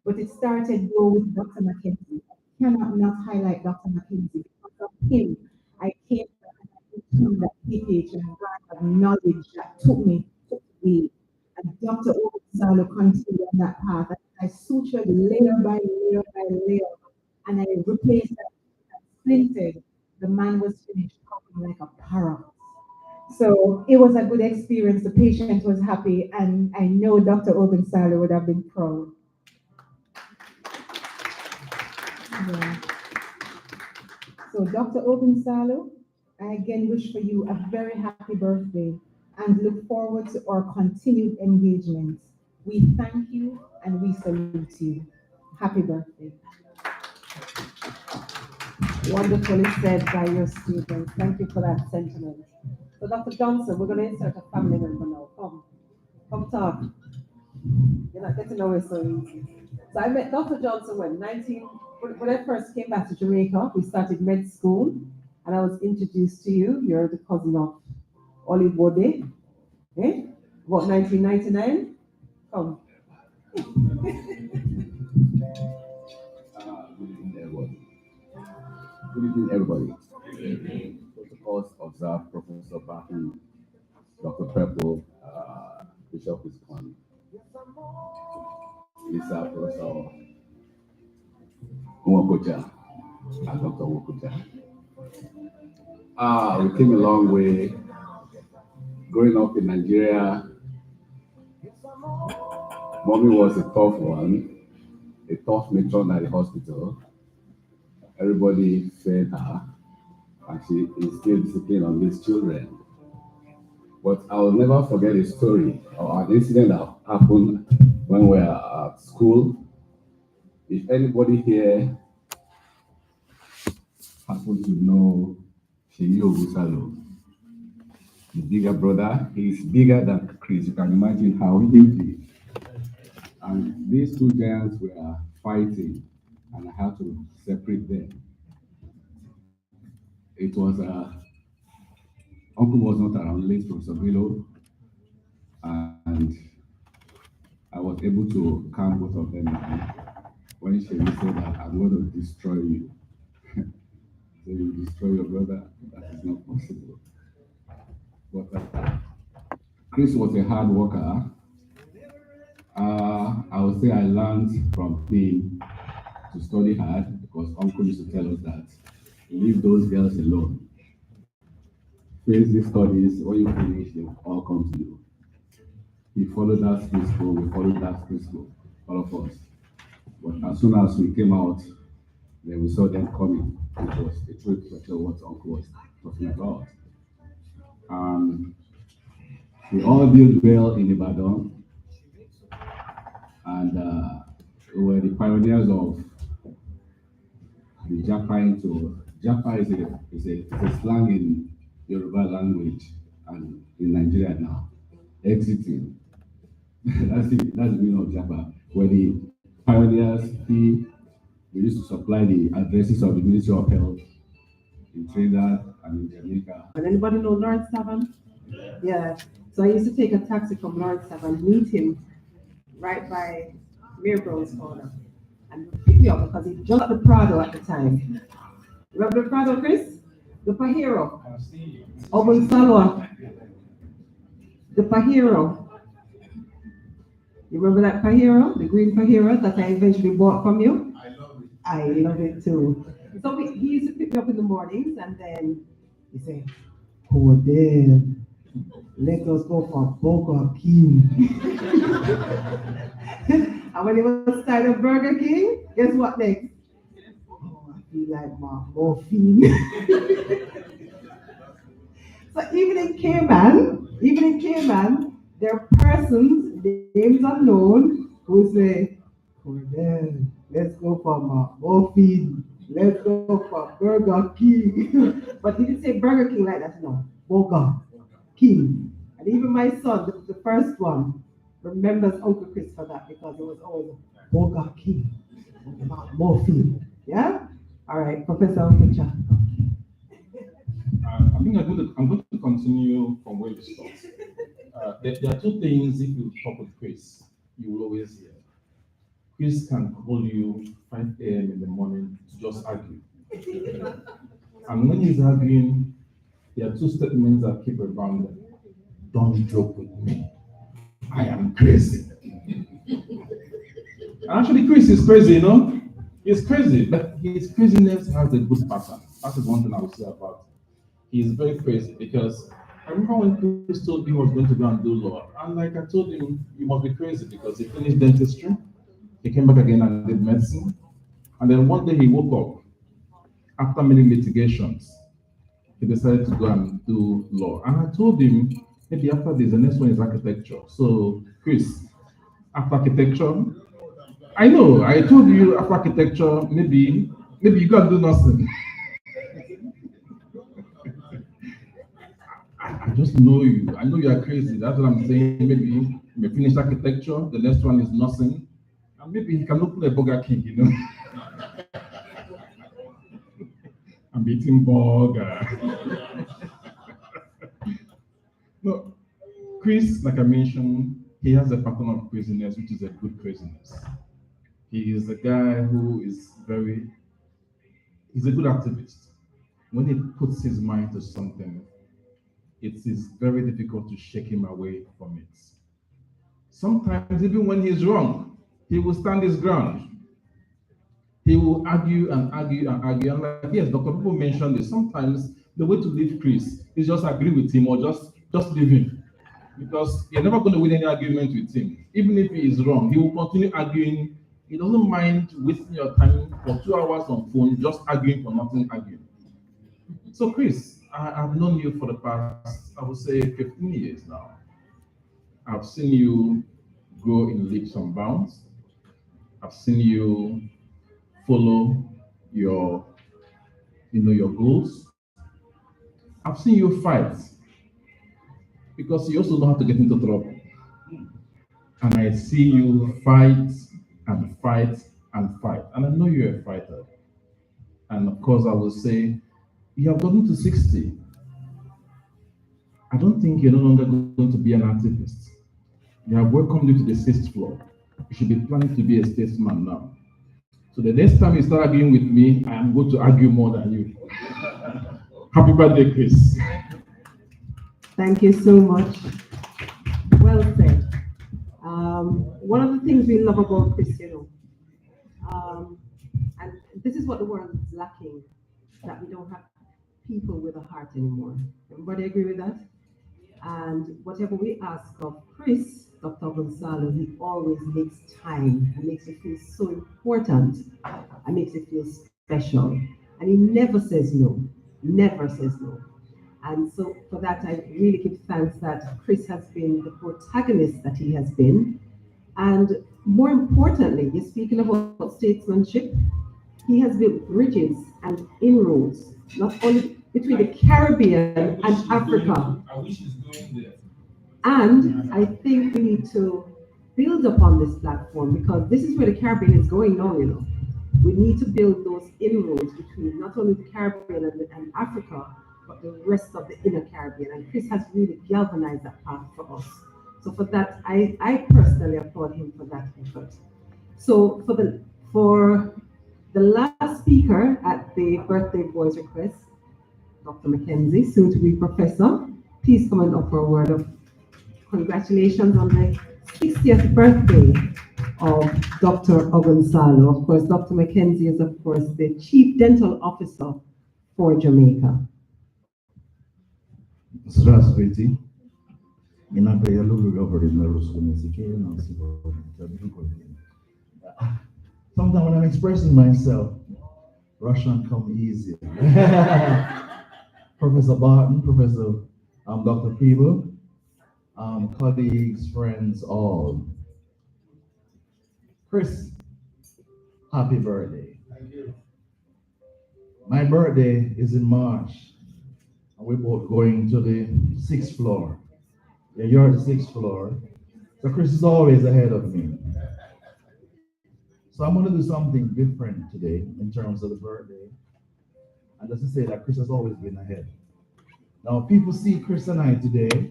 But it started though with Dr. Mackenzie. I cannot not highlight Dr. Mackenzie. Because of him, I came into that PH and got of knowledge that took me. And Dr. Ogunsalu continued on that path. I sutured layer by layer by layer, and I replaced that and splintered. The man was finished talking like a parrot. So it was a good experience. The patient was happy, and I know Dr. Ogunsalu would have been proud. Yeah. So, Dr. Ogunsalu, I again wish for you a very happy birthday and look forward to our continued engagement. We thank you and we salute you. Happy birthday. Wonderfully said by your students. Thank you for that sentiment. So, Dr. Johnson, we're going to insert a family member now. Come talk. You're not getting away so easy. So I met Dr. Johnson when I first came back to Jamaica, we started med school, and I was introduced to you. You're the cousin of Olive Bode, eh? About 1999. Come. Good evening, everybody. Good evening, everybody. Protocols observed, Professor Barton, Dr. Prepo, Bishop is coming. Lisa, Professor Nwakocha, and Dr. Wokocha. We came a long way. Growing up in Nigeria, mommy was a tough one, a tough matron at the hospital. Everybody fed her, and she instilled discipline on these children. But I will never forget a story or an incident that happened when we were at school. If anybody here happens to know Sheyi Ogunsalu, the bigger brother, he's bigger than Chris. You can imagine how huge he is. And these two giants were fighting, and I had to separate them. It was Uncle was not around, late Professor Bello, and I was able to calm both of them down when she said that I'm going to destroy you. So you destroy your brother. That is not possible. But Chris was a hard worker. I would say I learned from him to study hard because Uncle used to tell us that leave those girls alone. Face the studies, when you finish, they will all come to you. He followed that free school, we followed that free school, all of us. But as soon as we came out, then we saw them coming. It was a truth to what Uncle was talking about. We all did well in Ibadan, and we were the pioneers of the Japa into Japa is a slang in Yoruba language and in Nigeria now. Exiting. That's the meaning of Japa. We're the pioneers. We used to supply the addresses of the Ministry of Health in Trinidad and in Jamaica. And anybody know Lawrence Savan? Yeah. So I used to take a taxi from Lawrence Savan, meet him right by Mirabel's corner, and pick me up because he just got the Prado at the time. Remember the Prado, Chris? The Pajero. Ogunsalu'S. The Pajero. You remember that Pajero? The green Pajero that I eventually bought from you? I love it too. So he used to pick me up in the mornings and then he said, "Oh, there, let us go for Burger King." And when he was starting Burger King, guess what next? Oh, I feel like my morphine. So even in Cayman, there are persons, names unknown, who say, "Oh, there, let's go for my morphine. Let's go for Burger King." But he didn't say Burger King like that, no. Burger King. And even my son, the first one, remembers Uncle Chris for that because it was always Burger King. Morphine. Yeah? All right, Professor Okocha. I think I'm going to continue from where we stopped. There are two things if you talk with Chris, you will always hear. Chris can call you 5 a.m. in the morning to just argue. And when he's arguing, there are two statements that keep rebounding. Don't joke with me. I am crazy. Actually, Chris is crazy, you know? He's crazy, but his craziness has a good pattern. That is one thing I would say about him. He is very crazy because I remember when Chris told me he was going to go and do law, and like I told him, you must be crazy because he finished dentistry, he came back again and did medicine, and then one day he woke up after many litigations. He decided to go and do law, and I told him maybe after this, the next one is architecture. So Chris, after architecture, I know I told you after architecture, maybe you gotta do nothing. I just know you. I know you are crazy. That's what I'm saying. Maybe you may finish architecture. The next one is nursing. And maybe he can open a Burger King, you know. I'm eating burger. No, Chris, like I mentioned, he has a pattern of craziness, which is a good craziness. He is a guy who is he's a good activist. When he puts his mind to something, it is very difficult to shake him away from it. Sometimes, even when he's wrong, he will stand his ground. He will argue and argue and argue. And like, yes, Dr. People mentioned this. Sometimes the way to leave Chris is just agree with him or just leave him. Because you're never going to win any argument with him. Even if he is wrong, he will continue arguing. He doesn't mind wasting your time for 2 hours on phone, just arguing for nothing, arguing. So, Chris, I've known you for the past, I would say, 15 years now. I've seen you grow in leaps and bounds. I've seen you follow your goals. I've seen you fight because you also know how to get into trouble. And I see you fight and fight and fight. And I know you're a fighter. And of course, I will say, you have gotten to 60. I don't think you're no longer going to be an activist. They have welcomed you to the 6th floor. You should be planning to be a statesman now. So the next time you start arguing with me, I am going to argue more than you. Happy birthday, Chris. Thank you so much. Well said. One of the things we love about Chris, and this is what the world is lacking, that we don't have people with a heart anymore. Everybody agree with that? And whatever we ask of Chris, Dr. Ogunsalu, he always makes time and makes it feel so important and makes it feel special. And he never says no, never says no. And so for that, I really give thanks that Chris has been the protagonist that he has been. And more importantly, you're speaking about statesmanship, he has built bridges and inroads, not only between the Caribbean and Africa. I wish he's going there. And I think we need to build upon this platform because this is where the Caribbean is going now. We need to build those inroads between not only the Caribbean and Africa, but the rest of the inner Caribbean. And Chris has really galvanized that path for us. So for that, I personally applaud him for that effort. So for the last speaker at the birthday boys request, Dr. Mackenzie, soon to be professor, please come and offer a word of congratulations on the 60th birthday of Dr. Ogunsalu. Of course, Dr. Mackenzie is, of course, the Chief Dental Officer for Jamaica. Здравствуйте. Иногда я люблю говорить на русском языке, но сегодня это другой день. Sometimes when I'm expressing myself, Russian come easier. Professor Barton, Professor Dr. Peeble, colleagues, friends, all. Chris, happy birthday. Thank you. My birthday is in March, and we're both going to the 6th floor. Yeah, you're at the 6th floor. So Chris is always ahead of me. So I'm going to do something different today in terms of the birthday. And just to say that Chris has always been ahead. Now, people see Chris and I today,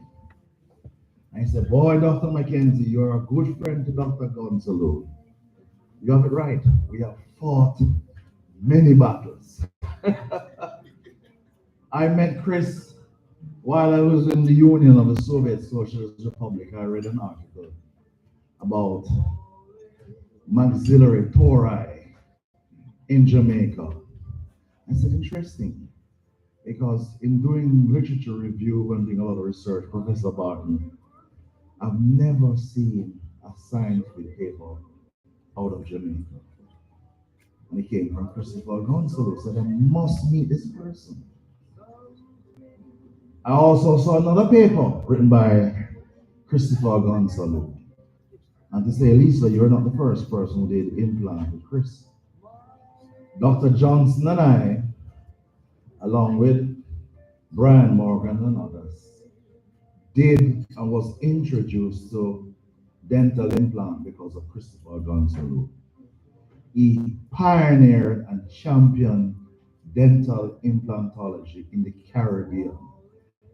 and say, boy, Dr. Mackenzie, you're a good friend to Dr. Ogunsalu. You have it right. We have fought many battles. I met Chris while I was in the Union of the Soviet Socialist Republic. I read an article about maxillary tori in Jamaica. I said, interesting, because in doing literature review and doing a lot of research, Professor Barton, I've never seen a scientific paper out of Jamaica. And it came from Christopher Ogunsalu, said I must meet this person. I also saw another paper written by Christopher Ogunsalu. And to say, Lisa, you're not the first person who did implant with Chris. Dr. Johnson and I, along with Brian Morgan and others, did and was introduced to dental implant because of Christopher Ogunsalu. He pioneered and championed dental implantology in the Caribbean.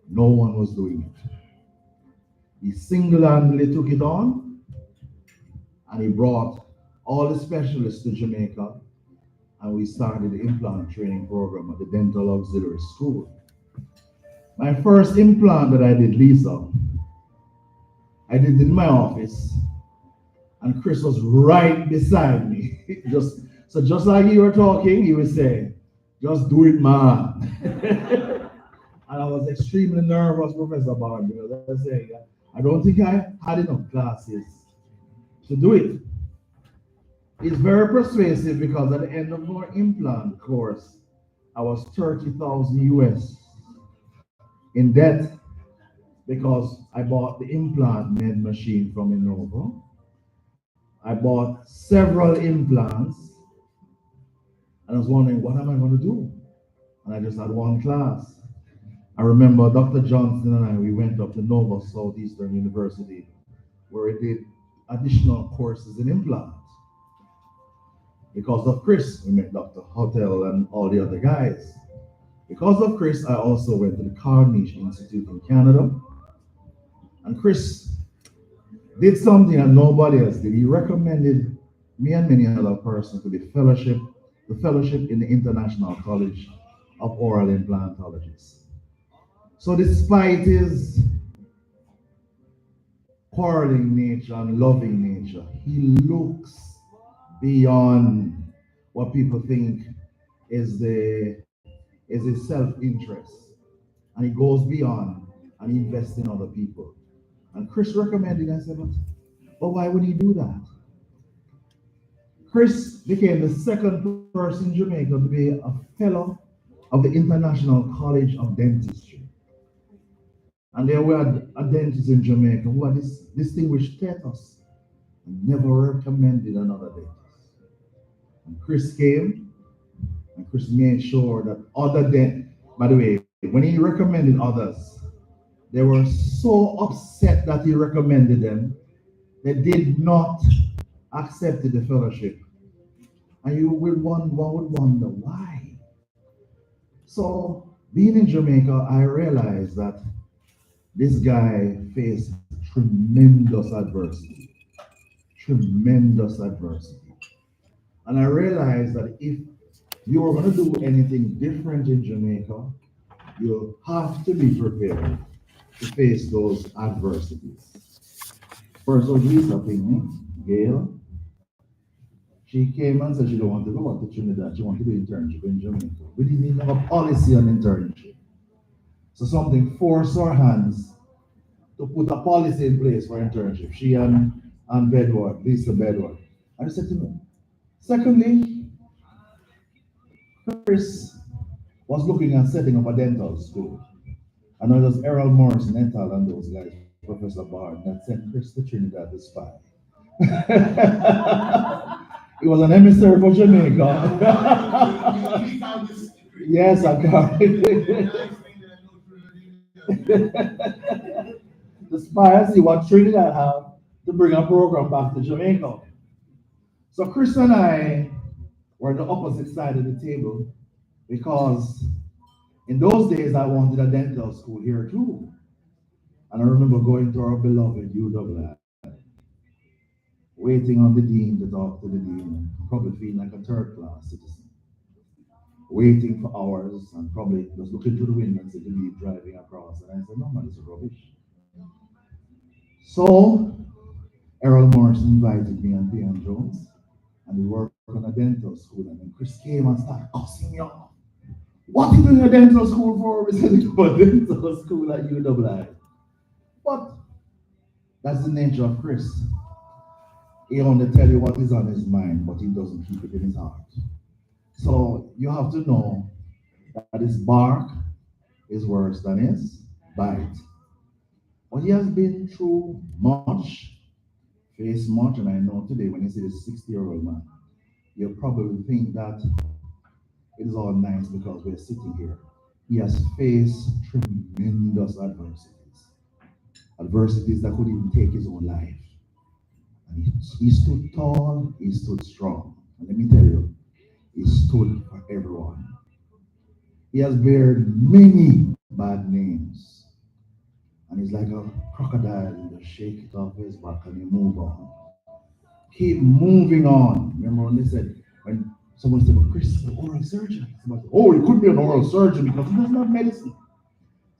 No one was doing it. He single-handedly took it on, and he brought all the specialists to Jamaica, and we started the implant training program at the Dental Auxiliary School. My first implant that I did, Lisa, I did it in my office, and Chris was right beside me. just like you were talking, he would say, just do it, man. And I was extremely nervous, Professor Barton, because I was saying, I don't think I had enough classes to do it. It's very persuasive because at the end of our implant course, I was 30,000 US in debt because I bought the implant med machine from Innovo. I bought several implants, and I was wondering, what am I going to do? And I just had one class. I remember Dr. Johnson and I, we went up to Nova Southeastern University, where we did additional courses in implants. Because of Chris, we met Dr. Hotel and all the other guys. Because of Chris, I also went to the Carnegie Institute in Canada. And Chris did something that nobody else did. He recommended me and many other persons to the fellowship in the International College of oral implantologists. So despite his quarreling nature and loving nature, he looks beyond what people think is his self-interest. And he goes beyond and he invests in other people. And Chris recommended, I said, but why would he do that? Chris became the second person in Jamaica to be a fellow of the International College of Dentistry. And there were a dentist in Jamaica who had this distinguished status and never recommended another dentist. And Chris came, and Chris made sure that other dentists, by the way, when he recommended others, they were so upset that he recommended them, they did not accept the fellowship. And one would wonder why. So, being in Jamaica, I realized that this guy faced tremendous adversity. Tremendous adversity. And I realized that if you are going to do anything different in Jamaica, you have to be prepared to face those adversities. First was Lisa Pinkney, Gail. She came and said she don't want to go out to Trinidad. She wanted to do internship in Jamaica. We didn't even have a policy on internship. So something forced our hands to put a policy in place for internship. She and Bedward, Lisa Bedward. And I said to me, secondly, Chris was looking at setting up a dental school. And it was Errol Morris, Dental, and those guys, Professor Bard, that sent Chris to Trinidad to spy. He was an emissary for Jamaica. Yes, I got it. The spy and see what Trinidad have to bring a program back to Jamaica. So Chris and I were on the opposite side of the table because in those days I wanted a dental school here too. And I remember going to our beloved UWI, waiting on the dean to talk to the dean, probably feeling like a third class citizen. Waiting for hours and probably just looking through the window and seeing the dean driving across. And I said, no man, this is rubbish. So Errol Morris invited me and Dion Jones, and we worked on a dental school. And then Chris came and started cussing me off. What are you doing a dental school for? We said, you go to dental school at UWI. But that's the nature of Chris. He only tell you what is on his mind, but he doesn't keep it in his heart. So you have to know that his bark is worse than his bite. But he has been through much, faced much, and I know today when you see this 60-year-old man, you'll probably think that it is all nice because we're sitting here. He has faced tremendous adversities. Adversities that could even take his own life. And he stood tall, he stood strong. And let me tell you, he stood for everyone. He has bared many bad names. And he's like a crocodile, you just shake it off his back and you move on. Keep moving on. Remember when they said, when someone said, well, Chris is an oral surgeon. Somebody said, oh, he could be an oral surgeon because he doesn't have medicine.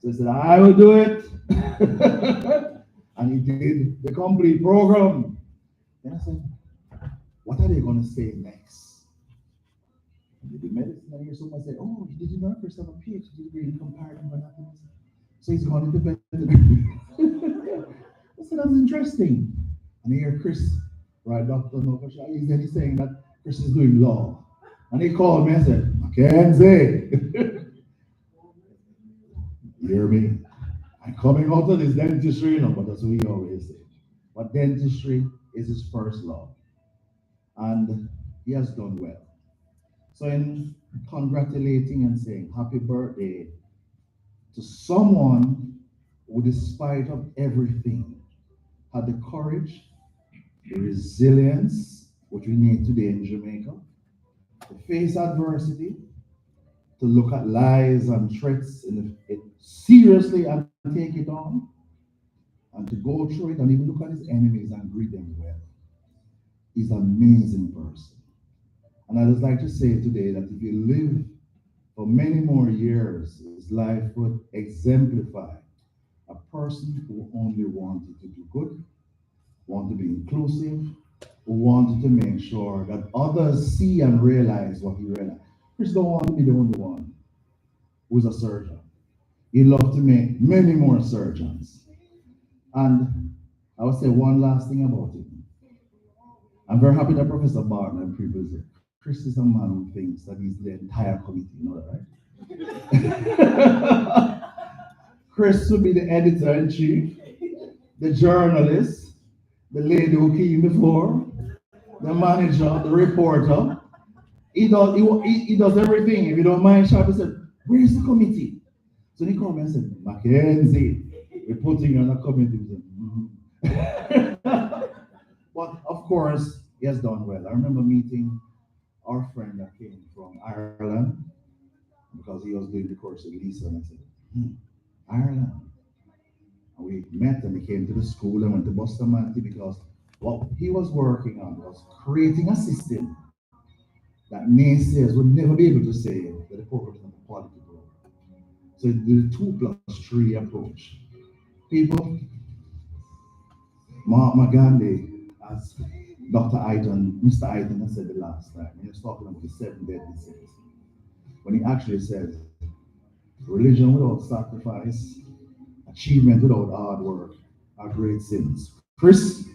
So he said, I will do it. And he did the complete program. Then I said, what are they going to say next? And they did medicine, and I hear someone say, oh, did you know Chris have a PhD degree in comparative anatomy? So he's going into veterinary. I said, that's interesting. And I hear Chris, right, Dr. Novasha, he's saying that Chris is doing law. And he called me and said, Mackenzie, you hear me? I'm coming out of this dentistry, you know, but that's what he always say. But dentistry is his first love. And he has done well. So in congratulating and saying happy birthday to someone who, despite of everything, had the courage, the resilience, which we need today in Jamaica, to face adversity, to look at lies and threats seriously and take it on, and to go through it and even look at his enemies and greet them well. He's an amazing person. And I just like to say today that if you live for many more years, his life would exemplify a person who only wanted to do good, wanted to be inclusive, who wanted to make sure that others see and realize what he realized. Chris don't want to be the only one who's a surgeon. He loved to make many more surgeons. And I would say one last thing about him. I'm very happy that Professor Barton and people say, Chris is a man who thinks that he's the entire committee, you know that, right? Chris will be the editor-in-chief, the journalist, the lady who came before, the manager, the reporter. He does everything. If you don't mind, Sharp, he said, where's the committee? So he called me and said, Mackenzie, we're putting you on a committee. But of course, he has done well. I remember meeting our friend that came from Ireland because he was doing the course with Lisa, and I said, Ireland. And we met and he came to the school and went to Bustamante because what he was working on was creating a system that naysayers would never be able to say that the program is not a quality program. So the 2+3 approach. People, Mahatma Gandhi, as Mr. Aiton has said the last time, he was talking about the 7 deadly sins. When he actually says, religion without sacrifice, achievement without hard work are great sins. Chris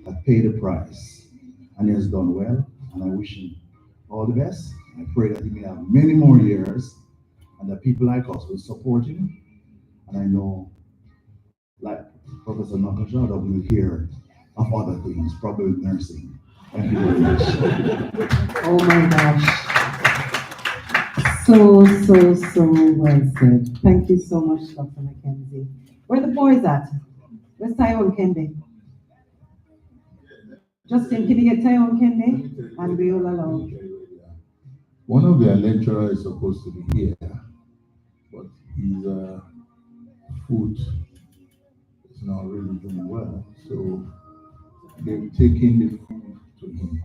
has paid the price and he has done well, and I wish him all the best. I pray that he may have many more years and that people like us will support him. And I know, like Professor Nakasha, that we will hear of other things, probably nursing. Thank you very much. Oh my gosh. So well said. Thank you so much, Dr. Mackenzie. Where the boys at? Where's Taiwan Kendi? Justin, can you get Taiwan Kendi? And we all alone. One of their lecturers is supposed to be here, but his foot is not really doing well, so they've taken the food to him.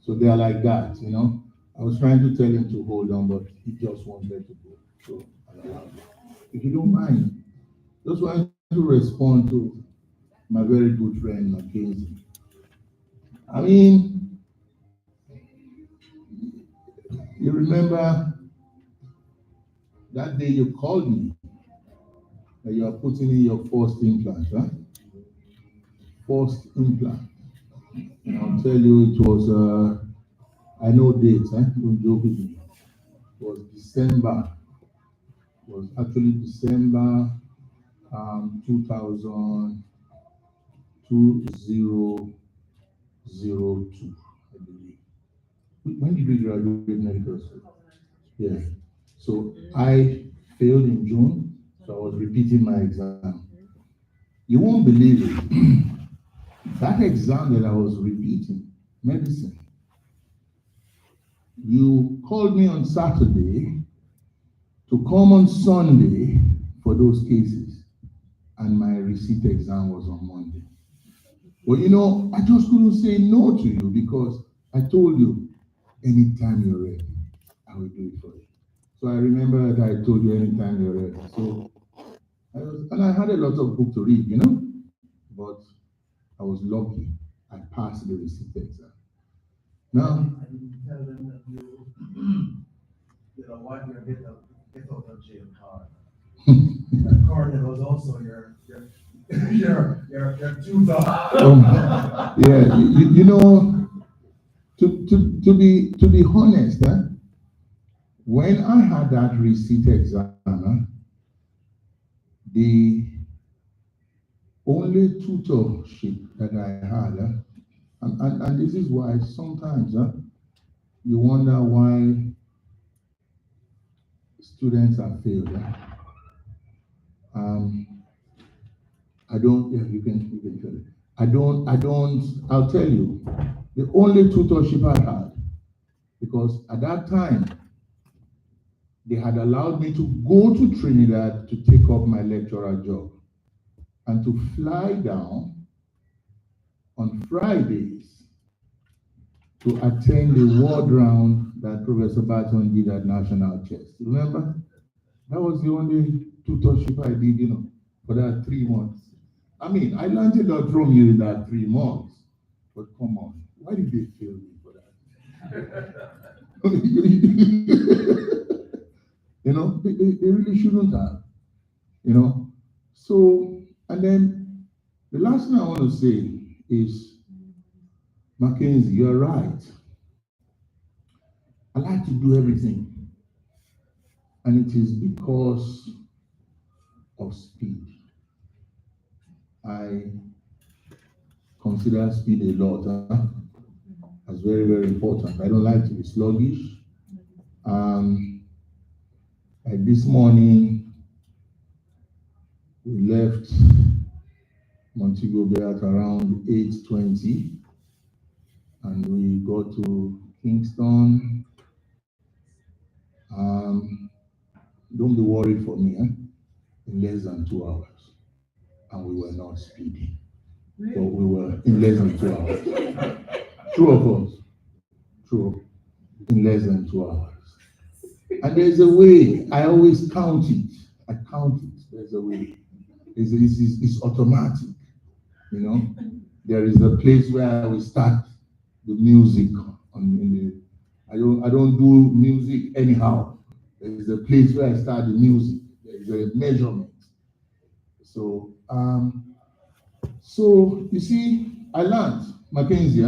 So they are like that, you know. I was trying to tell him to hold on, but he just wanted to go. So I allowed him. If you don't mind, just want to respond to my very good friend Mackenzie. I mean, you remember that day you called me that you are putting in your first implant, huh? First implant. And I'll tell you, it was, I know dates, huh? Don't joke with me. It was December. It was actually December 2002, I believe. When did we graduate medical school? Yeah. So I failed in June, so I was repeating my exam. You won't believe it. That exam that I was repeating, medicine, you called me on Saturday to come on Sunday for those cases, and my receipt exam was on Monday. Well, you know, I just couldn't say no to you because I told you, anytime you're ready, I will do it for you. So I remember that I told you anytime you're ready. So I had a lot of book to read, you know, but I was lucky. I passed the receipt exam. Now, I didn't tell them that you know, what your get out of jail card. That card that was also your tutor. Yeah, you know, to be honest, when I had that receipt exam, the only tutorship that I had, and this is why sometimes you wonder why students are failed. I don't, yeah, you can tell it. I'll tell you, the only tutorship I had, because at that time, they had allowed me to go to Trinidad to take up my lecturer job and to fly down on Fridays to attend the ward round that Professor Barton did at National Chess. Remember? That was the only tutorship I did, for that 3 months. I mean, I learned a lot from you in that 3 months. But come on, why did they fail me for that? They really shouldn't have. So, and then the last thing I want to say is, Mackenzie, you're right. I like to do everything. And it is because of speed. I consider speed a lot as very, very important. I don't like to be sluggish. Like this morning, we left Montego Bay at around 8:20, and we got to Kingston. Don't be worried for me, in less than 2 hours. And we were not speeding, but we were in less than 2 hours. True of us. True. In less than 2 hours. And there's a way. I always count it. I count it. There's a way. It's automatic. There is a place where I will start the music. I don't do music anyhow. There is a place where I start the music. There is a measurement. So you see, I learned Mackenzie.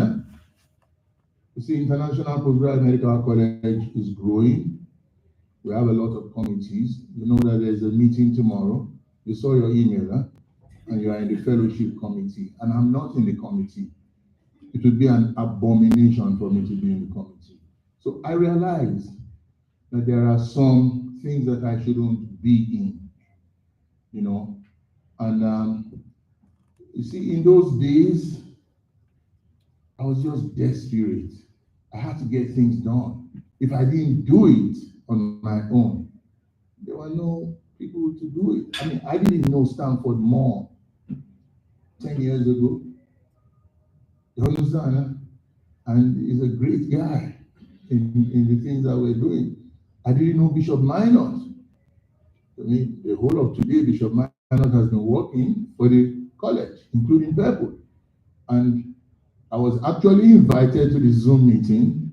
You see, International Postgraduate Medical College is growing. We have a lot of committees. You know that there's a meeting tomorrow. You saw your email, and you are in the fellowship committee, and I'm not in the committee. It would be an abomination for me to be in the committee. So I realize that there are some things that I shouldn't be in, and you see, in those days, I was just desperate. I had to get things done. If I didn't do it on my own, there were no people to do it. I mean, I didn't know Stanford more 10 years ago. You understand? And he's a great guy in the things that we're doing. I didn't know Bishop Minot. I mean, the whole of today, Bishop Minot has been working for the college, including Purple. And I was actually invited to the Zoom meeting,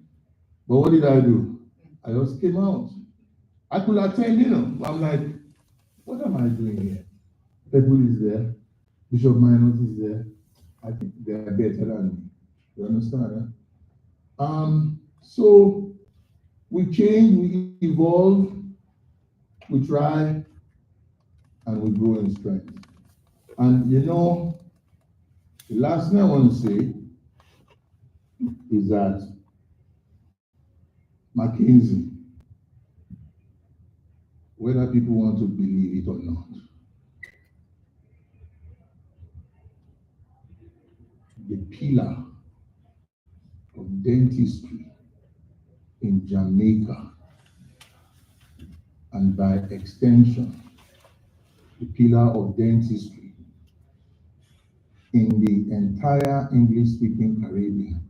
but what did I do? I just came out. I could attend, I'm like, what am I doing here? Purple is there, Bishop Minot is there. I think they are better than me. You understand? So we change, we evolve, we try, and we grow in strength. And the last thing I want to say is that Mackenzie, whether people want to believe it or not, the pillar of dentistry in Jamaica, and by extension, the pillar of dentistry in the entire English-speaking Caribbean.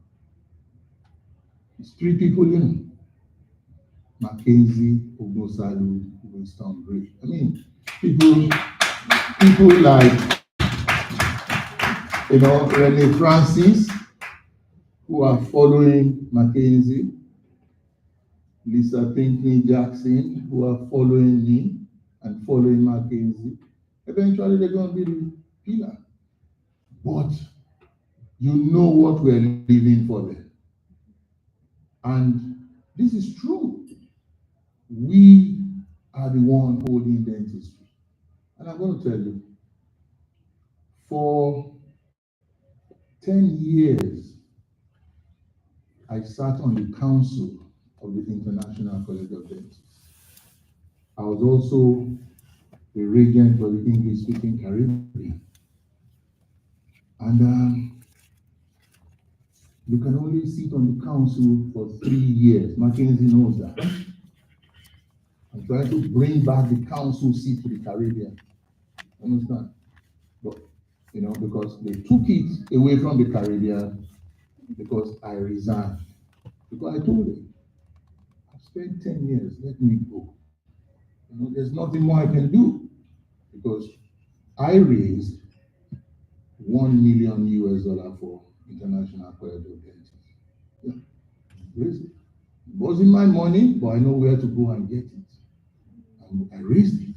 It's 3 people, Mackenzie, Ogunsalu'S, Winston Gray. I mean, people like, Rene Francis, who are following Mackenzie, Lisa Pinckney Jackson, who are following me and following Mackenzie. Eventually, they're going to be the pillar. But you know what we're living for them. And this is true. We are the one holding dentistry. And I'm going to tell you, for 10 years, I sat on the council of the International College of Dentists. I was also the regent of the English-speaking Caribbean. And you can only sit on the council for 3 years. Mackenzie knows that. I'm trying to bring back the council seat to the Caribbean. Understand? But, because they took it away from the Caribbean because I resigned. Because I told them, spent 10 years, let me go. You know, there's nothing more I can do because I raised $1 million US for international corridor dentists. Yeah, raised it. It wasn't my money, but I know where to go and get it. And I raised it.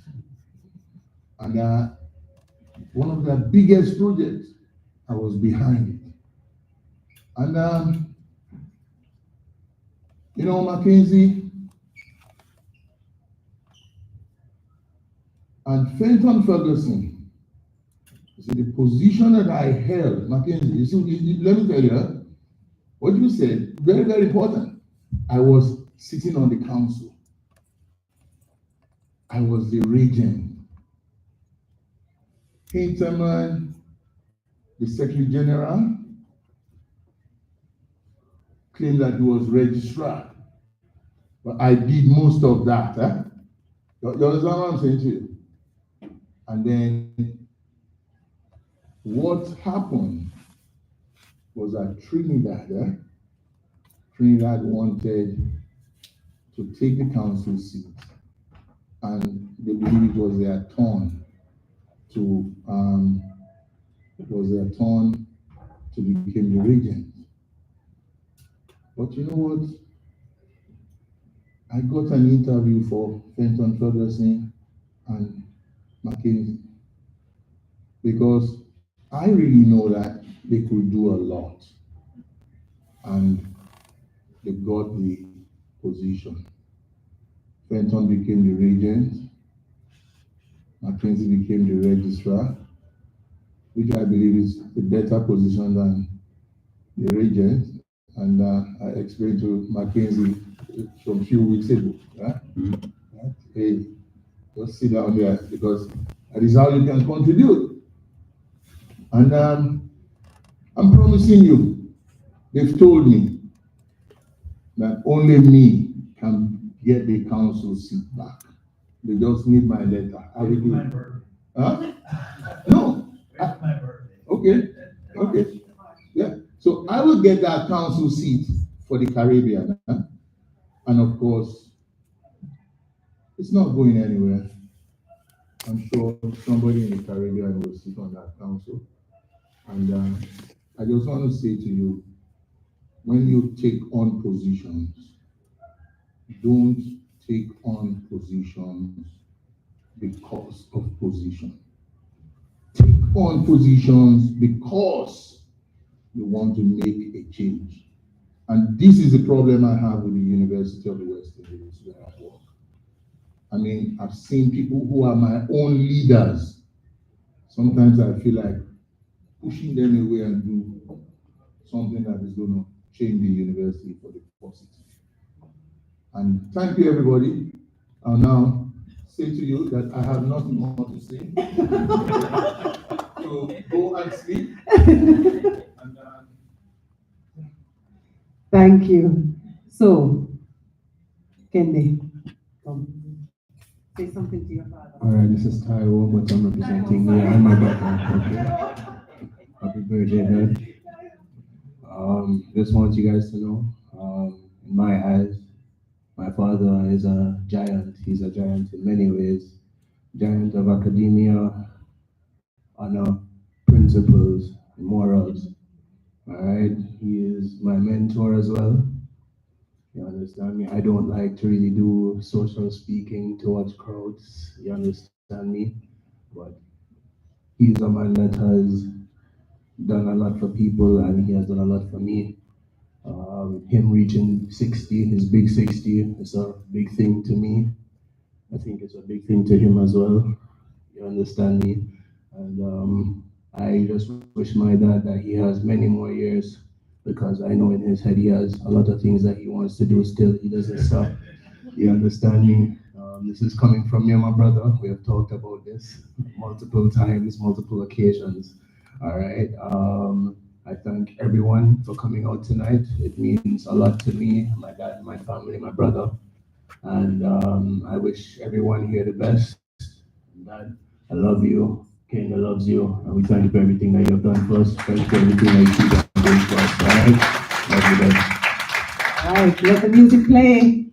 And one of the biggest projects, I was behind it. And you know, Mackenzie and Fenton Ferguson, you see, the position that I held, Mackenzie, you see, let me tell you, what you said, very, very important. I was sitting on the council. I was the regent. Hinterman, the Secretary General, claimed that he was registrar. But I did most of that. You understand what I'm saying to you? And then what happened was that Trinidad wanted to take the council seat, and they believe it was their turn to become the regent. But you know what? I got an interview for Fenton Ferguson and Mackenzie because I really know that they could do a lot, and they got the position. Fenton became the regent, Mackenzie became the registrar, which I believe is a better position than the regent. And I explained to Mackenzie some few weeks ago, hey, just sit down there because that is how you can contribute. And I'm promising you, they've told me that only me can get the council seat back. They just need my letter. I will do it. Huh? No. Okay. Yeah. So I will get that council seat for the Caribbean. And of course, it's not going anywhere. I'm sure somebody in the Caribbean will sit on that council. And I just want to say to you, when you take on positions, don't take on positions because of position. Take on positions because you want to make a change. And this is the problem I have with the University of the West Indies where I work. I mean, I've seen people who are my own leaders. Sometimes I feel like pushing them away and do something that is going to change the university for the positive. And thank you, everybody. I'll now say to you that I have nothing more to say. So go and sleep. And, Thank you. So, Kende, say something to your father. All right, this is Taiwo, but I'm representing me and my brother. Okay. Happy birthday, Dad. Just want you guys to know, in my eyes, my father is a giant. He's a giant in many ways. Giant of academia, honor, principles, morals. All right, he is my mentor as well. You understand me? I don't like to really do social speaking towards crowds. You understand me? But he's a man that has done a lot for people, and he has done a lot for me. Him reaching 60, his big 60, is a big thing to me. I think it's a big thing to him as well. You understand me? And I just wish my dad that he has many more years, because I know in his head he has a lot of things that he wants to do still. He doesn't stop. You understand me? This is coming from me and my brother. We have talked about this multiple times, multiple occasions. All right. I thank everyone for coming out tonight. It means a lot to me, my dad, my family, my brother. And I wish everyone here the best. Dad, I love you. Kenya loves you. And we thank you for everything that you have done for us. Thank you for everything that you keep doing for us. All right? Love you, Dad. All right, let the music play.